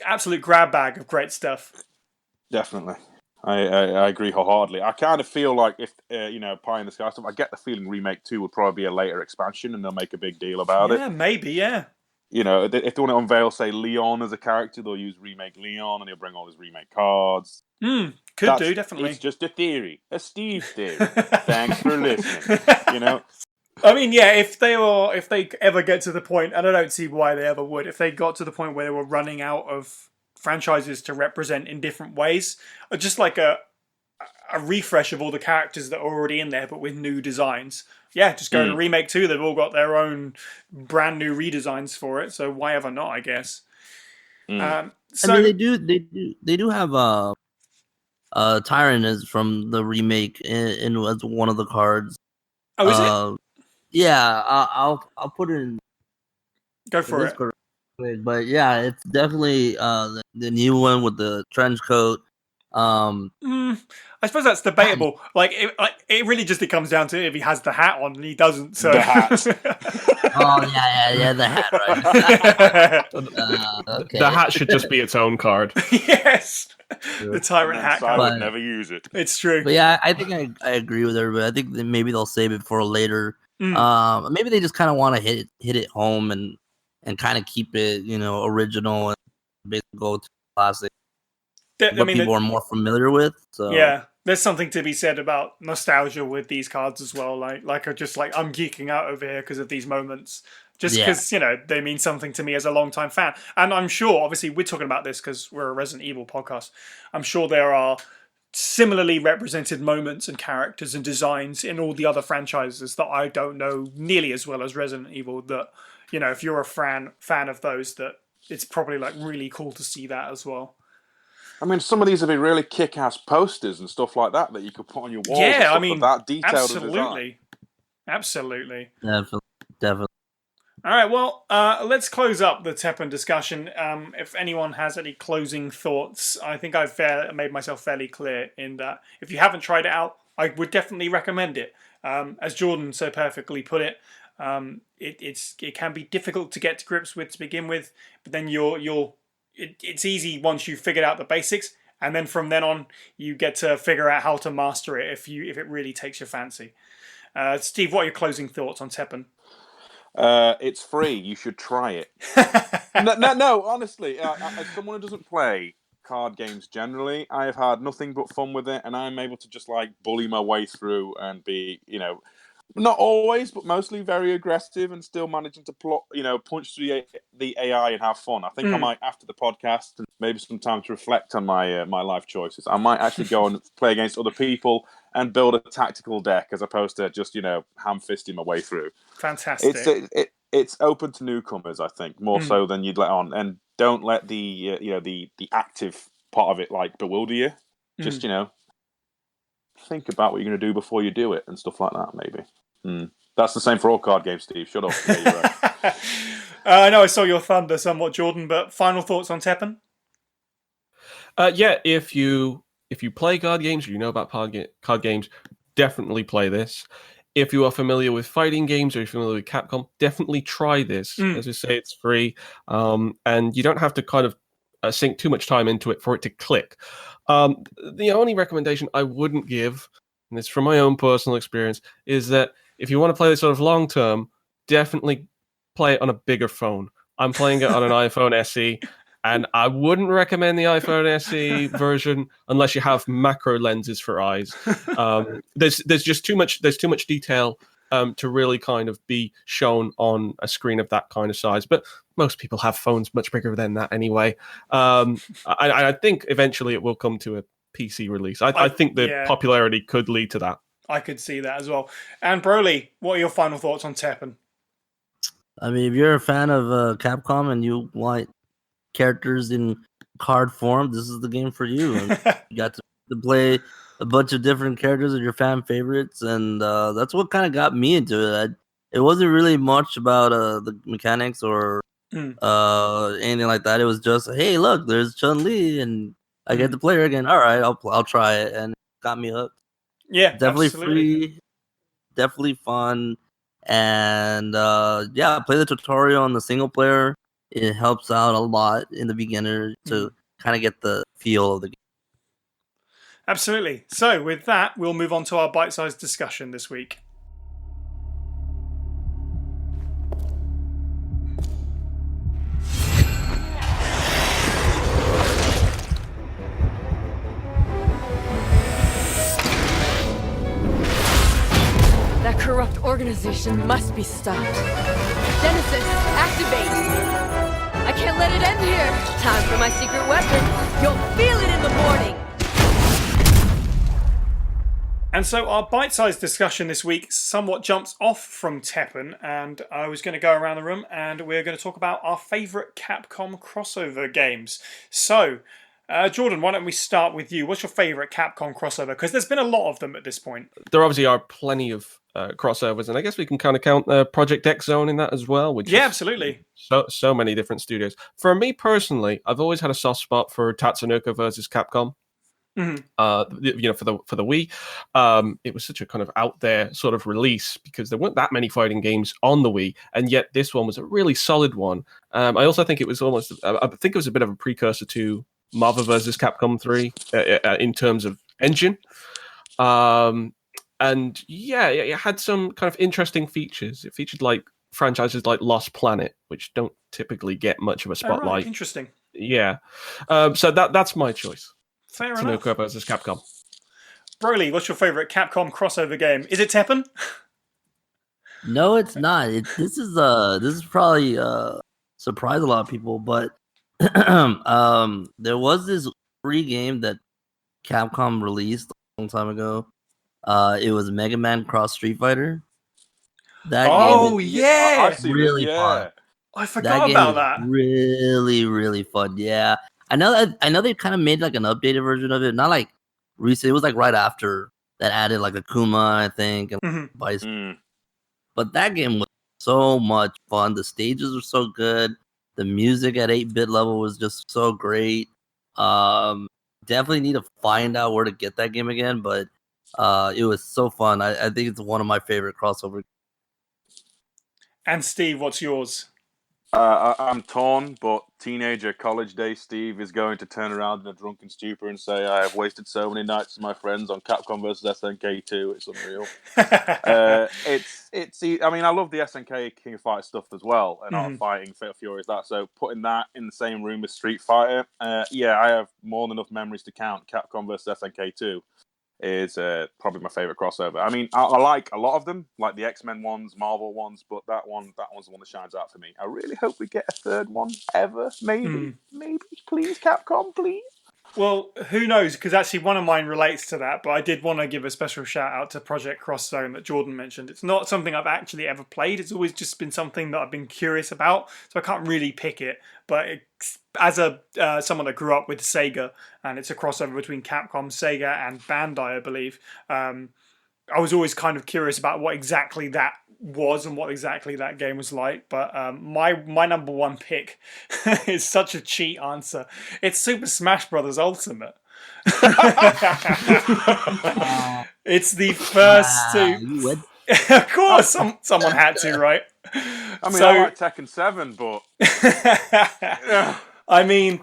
absolute grab bag of great stuff. Definitely. I agree wholeheartedly. I kind of feel like if, Pie in the Sky stuff, I get the feeling Remake 2 will probably be a later expansion and they'll make a big deal about it. Yeah, maybe, yeah. If they want to unveil, say, Leon as a character, they'll use Remake Leon and he'll bring all his remake cards. Could do, definitely. It's just a theory. A Steve theory. Thanks for listening. I mean, yeah, if they ever get to the point, and I don't see why they ever would, if they got to the point where they were running out of franchises to represent in different ways, or just like a refresh of all the characters that are already in there, but with new designs. Yeah, just go to Remake 2. They've all got their own brand new redesigns for it, so why ever not? I guess. So I mean, they do have Tyrant is from the remake in as one of the cards. Oh, is it? Yeah, I'll put it in. Go for it. But yeah, it's definitely the new one with the trench coat. I suppose that's debatable. Like, it really just comes down to if he has the hat on and he doesn't. So the hat. Oh yeah, the hat, right? Okay. The hat should just be its own card. Yes, the Tyrant hat. I would never use it. It's true. But yeah, I think I agree with everybody. I think that maybe they'll save it for later. Maybe they just kind of want to hit it home and kind of keep it, original and basically go to classic. What people are more familiar with. So yeah, there's something to be said about nostalgia with these cards as well. I'm geeking out over here because of these moments. Just because, they mean something to me as a long-time fan. And I'm sure, obviously, we're talking about this because we're a Resident Evil podcast. I'm sure there are similarly represented moments and characters and designs in all the other franchises that I don't know nearly as well as Resident Evil that, if you're a fan of those, that it's probably like really cool to see that as well. I mean, some of these would be really kick-ass posters and stuff like that you could put on your walls. Yeah, I mean, that detailed absolutely. Definitely. All right, well, let's close up the Teppen discussion. If anyone has any closing thoughts, I think I've made myself fairly clear in that if you haven't tried it out, I would definitely recommend it. As Jordan so perfectly put it, it can be difficult to get to grips with to begin with, but then it's easy once you've figured out the basics, and then from then on, you get to figure out how to master it if it really takes your fancy. Steve, what are your closing thoughts on Teppen? It's free. You should try it. No. Honestly, as someone who doesn't play card games generally, I have had nothing but fun with it, and I'm able to just like bully my way through and be, not always, but mostly very aggressive and still managing to punch through the AI and have fun. I think I might, after the podcast and maybe some time to reflect on my life choices, I might actually go and play against other people and build a tactical deck as opposed to just, ham-fisting my way through. Fantastic. It's open to newcomers, I think, more so than you'd let on. And don't let the active part of it like bewilder you. Just, think about what you're going to do before you do it and stuff like that, maybe. That's the same for all card games, Steve. Shut up. Yeah, you're right. I know I saw your thunder somewhat, Jordan, but final thoughts on Teppen? Yeah, if you play card games, or you know about card games, definitely play this. If you are familiar with fighting games or you're familiar with Capcom, definitely try this. As we say, it's free, and you don't have to kind of sink too much time into it for it to click. The only recommendation I wouldn't give, and it's from my own personal experience, is that if you want to play this sort of long term, definitely play it on a bigger phone. I'm playing it on an iPhone SE, and I wouldn't recommend the iPhone SE version unless you have macro lenses for eyes. There's just too much. There's too much detail to really kind of be shown on a screen of that kind of size. But most people have phones much bigger than that anyway. I think eventually it will come to a PC release. I think the popularity could lead to that. I could see that as well. And Broly, what are your final thoughts on Teppen? I mean, if you're a fan of Capcom and you want characters in card form, this is the game for you. You got to play a bunch of different characters of your fan favorites, and that's what kind of got me into it. It wasn't really much about the mechanics or anything like that. It was just, hey, look, there's Chun-Li, and I get to play her again. All right, I'll try it, and it got me hooked. Yeah, definitely absolutely. Free, definitely fun, and play the tutorial on the single player. It helps out a lot in the beginner to kind of get the feel of the game. Absolutely. So with that, we'll move on to our bite-sized discussion this week. That corrupt organization must be stopped. Genesis, activate! I can't let it end here. Time for my secret weapon. You'll feel it in the morning. And so our bite-sized discussion this week somewhat jumps off from Teppen, and I was going to go around the room and we're going to talk about our favourite Capcom crossover games. So, Jordan, why don't we start with you? What's your favourite Capcom crossover? Because there's been a lot of them at this point. There obviously are plenty of crossovers, and I guess we can kind of count Project X Zone in that as well. Which absolutely. So many different studios. For me personally, I've always had a soft spot for Tatsunoko versus Capcom. For the Wii, it was such a kind of out there sort of release because there weren't that many fighting games on the Wii, and yet this one was a really solid one. I also think it was I think it was a bit of a precursor to Marvel vs. Capcom 3 in terms of engine. And yeah, it had some kind of interesting features. It featured like franchises like Lost Planet, which don't typically get much of a spotlight. Oh, right. Interesting. Yeah. So that's my choice. Fair enough. Tatsunoko versus Capcom. Broly, what's your favourite Capcom crossover game? Is it Teppen? No, it's not. This is probably surprise a lot of people, but there was this free game that Capcom released a long time ago. It was Mega Man Cross Street Fighter. That game is really fun. I forgot about that. Really, really fun. Yeah, I know they kind of made like an updated version of it. Not like recent. It was like right after that added like Akuma, I think, and Vice. But that game was so much fun. The stages were so good. The music at 8-bit level was just so great. Definitely need to find out where to get that game again, but it was so fun. I think it's one of my favorite crossover. And Steve, what's yours? I'm torn, but teenager college day Steve is going to turn around in a drunken stupor and say, I have wasted so many nights with my friends on Capcom vs SNK 2. It's unreal. I mean, I love the SNK King of Fighters stuff as well, and Art of Fighting, Fatal Fury, that. So putting that in the same room as Street Fighter, yeah, I have more than enough memories to count. Capcom vs SNK 2 is probably my favorite crossover. I mean, I like a lot of them, like the X-Men ones, Marvel ones, but that one's the one that shines out for me. I really hope we get a third one ever. Maybe, please, Capcom, please. Well, who knows? Because actually one of mine relates to that, but I did want to give a special shout out to Project Cross Zone that Jordan mentioned. It's not something I've actually ever played. It's always just been something that I've been curious about, so I can't really pick it. But as someone that grew up with Sega, and it's a crossover between Capcom, Sega, and Bandai, I believe, I was always kind of curious about what exactly that was and what exactly that game was like. But my number one pick is such a cheat answer. It's Super Smash Bros. Ultimate. It's the first two. Of course, someone had to, right? I mean, I like Tekken 7, but I mean,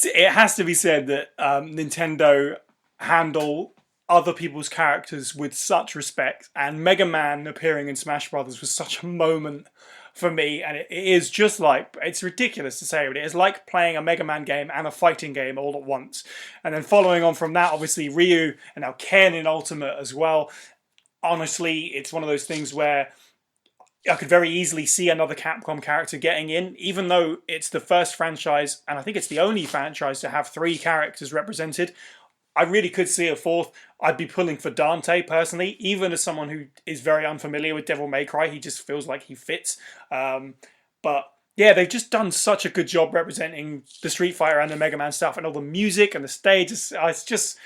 it has to be said that Nintendo handle other people's characters with such respect, and Mega Man appearing in Smash Brothers was such a moment for me, and it is just like, it's ridiculous to say, but it is like playing a Mega Man game and a fighting game all at once. And then following on from that, obviously Ryu and now Ken in Ultimate as well. Honestly, it's one of those things where I could very easily see another Capcom character getting in, even though it's the first franchise, and I think it's the only franchise to have 3 characters represented. I really could see a 4th. I'd be pulling for Dante, personally. Even as someone who is very unfamiliar with Devil May Cry, he just feels like he fits. But yeah, they've just done such a good job representing the Street Fighter and the Mega Man stuff, and all the music and the stage. It's just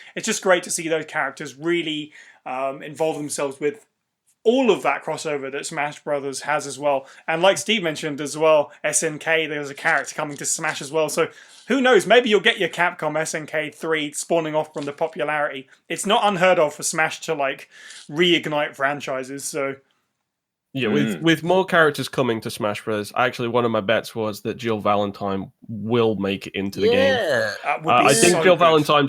great to see those characters really involve themselves with all of that crossover that Smash Brothers has as well. And like Steve mentioned as well, SNK, there's a character coming to Smash as well. So who knows, maybe you'll get your Capcom SNK 3 spawning off from the popularity. It's not unheard of for Smash to like reignite franchises, so... Yeah, with more characters coming to Smash Bros., actually one of my bets was that Jill Valentine will make it into the game. I think Jill Valentine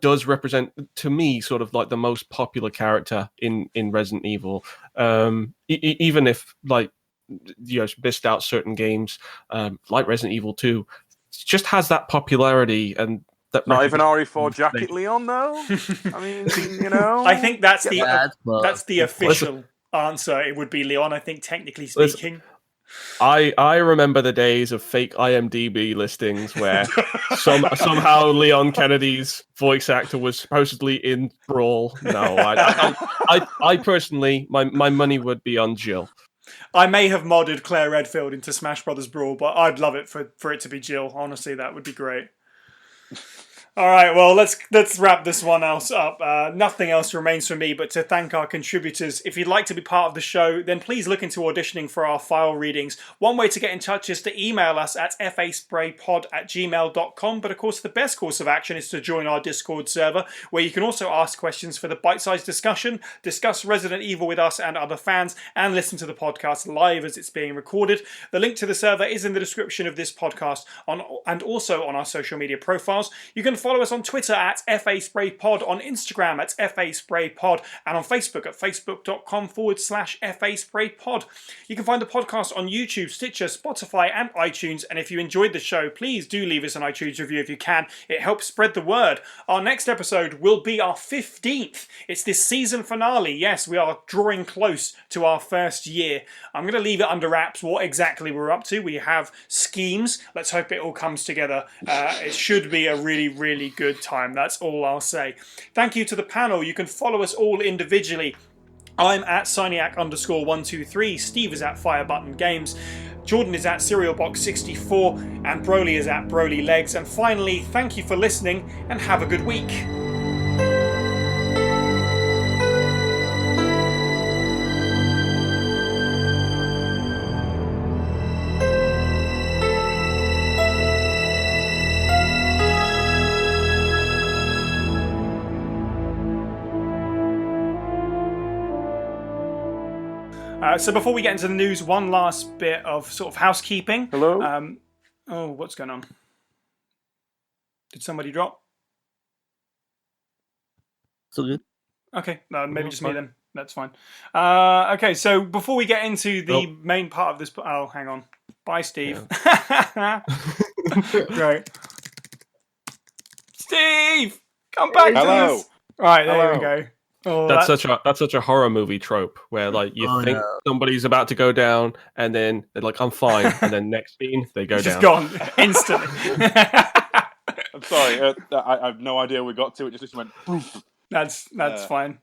does represent, to me, sort of like the most popular character in Resident Evil. Even if, like, you know, missed out certain games, like Resident Evil 2, just has that popularity and that. Not even RE4 Jacket Leon, though. I mean, you know. I think that's the official answer. It would be Leon, I think, technically speaking. I remember the days of fake IMDb listings where somehow Leon Kennedy's voice actor was supposedly in Brawl. No, I personally, my money would be on Jill. I may have modded Claire Redfield into Smash Brothers Brawl, but I'd love it for it to be Jill. Honestly, that would be great. All right, well, let's wrap this one else up. Nothing else remains for me but to thank our contributors. If you'd like to be part of the show, then please look into auditioning for our file readings. One way to get in touch is to email us at faspraypod@gmail.com. But of course, the best course of action is to join our Discord server, where you can also ask questions for the Bitesize Discussion, discuss Resident Evil with us and other fans, and listen to the podcast live as it's being recorded. The link to the server is in the description of this podcast and also on our social media profiles. You can follow us on Twitter at FASprayPod, on Instagram at FASprayPod, and on Facebook at facebook.com/FASprayPod. You can find the podcast on YouTube, Stitcher, Spotify, and iTunes. And if you enjoyed the show, please do leave us an iTunes review if you can. It helps spread the word. Our next episode will be our 15th. It's this season finale. Yes, we are drawing close to our first year. I'm going to leave it under wraps what exactly we're up to. We have schemes. Let's hope it all comes together. It should be a really, really good time. That's all I'll say. Thank you to the panel. You can follow us all individually. I'm at Psyniac_123. Steve is at Firebutton Games. Jordan is at SerialBox64. And Broly is at BrolyLegs. And finally, thank you for listening and have a good week. So before we get into the news, one last bit of sort of housekeeping. Hello? Oh, what's going on? Did somebody drop? So good. Okay, maybe just me fine. then. That's fine. Okay, so before we get into the Oh. main part of this... Oh, hang on. Bye, Steve. Yeah. Great. Steve! Come back to Hello. us! Right, there Hello. we go. Oh, That's such a horror movie trope where like you Oh, think yeah. somebody's about to go down and then they're like, I'm fine, and then next scene they go just down. gone instantly. I'm sorry, I have no idea where we got to. It just went poof. That's fine.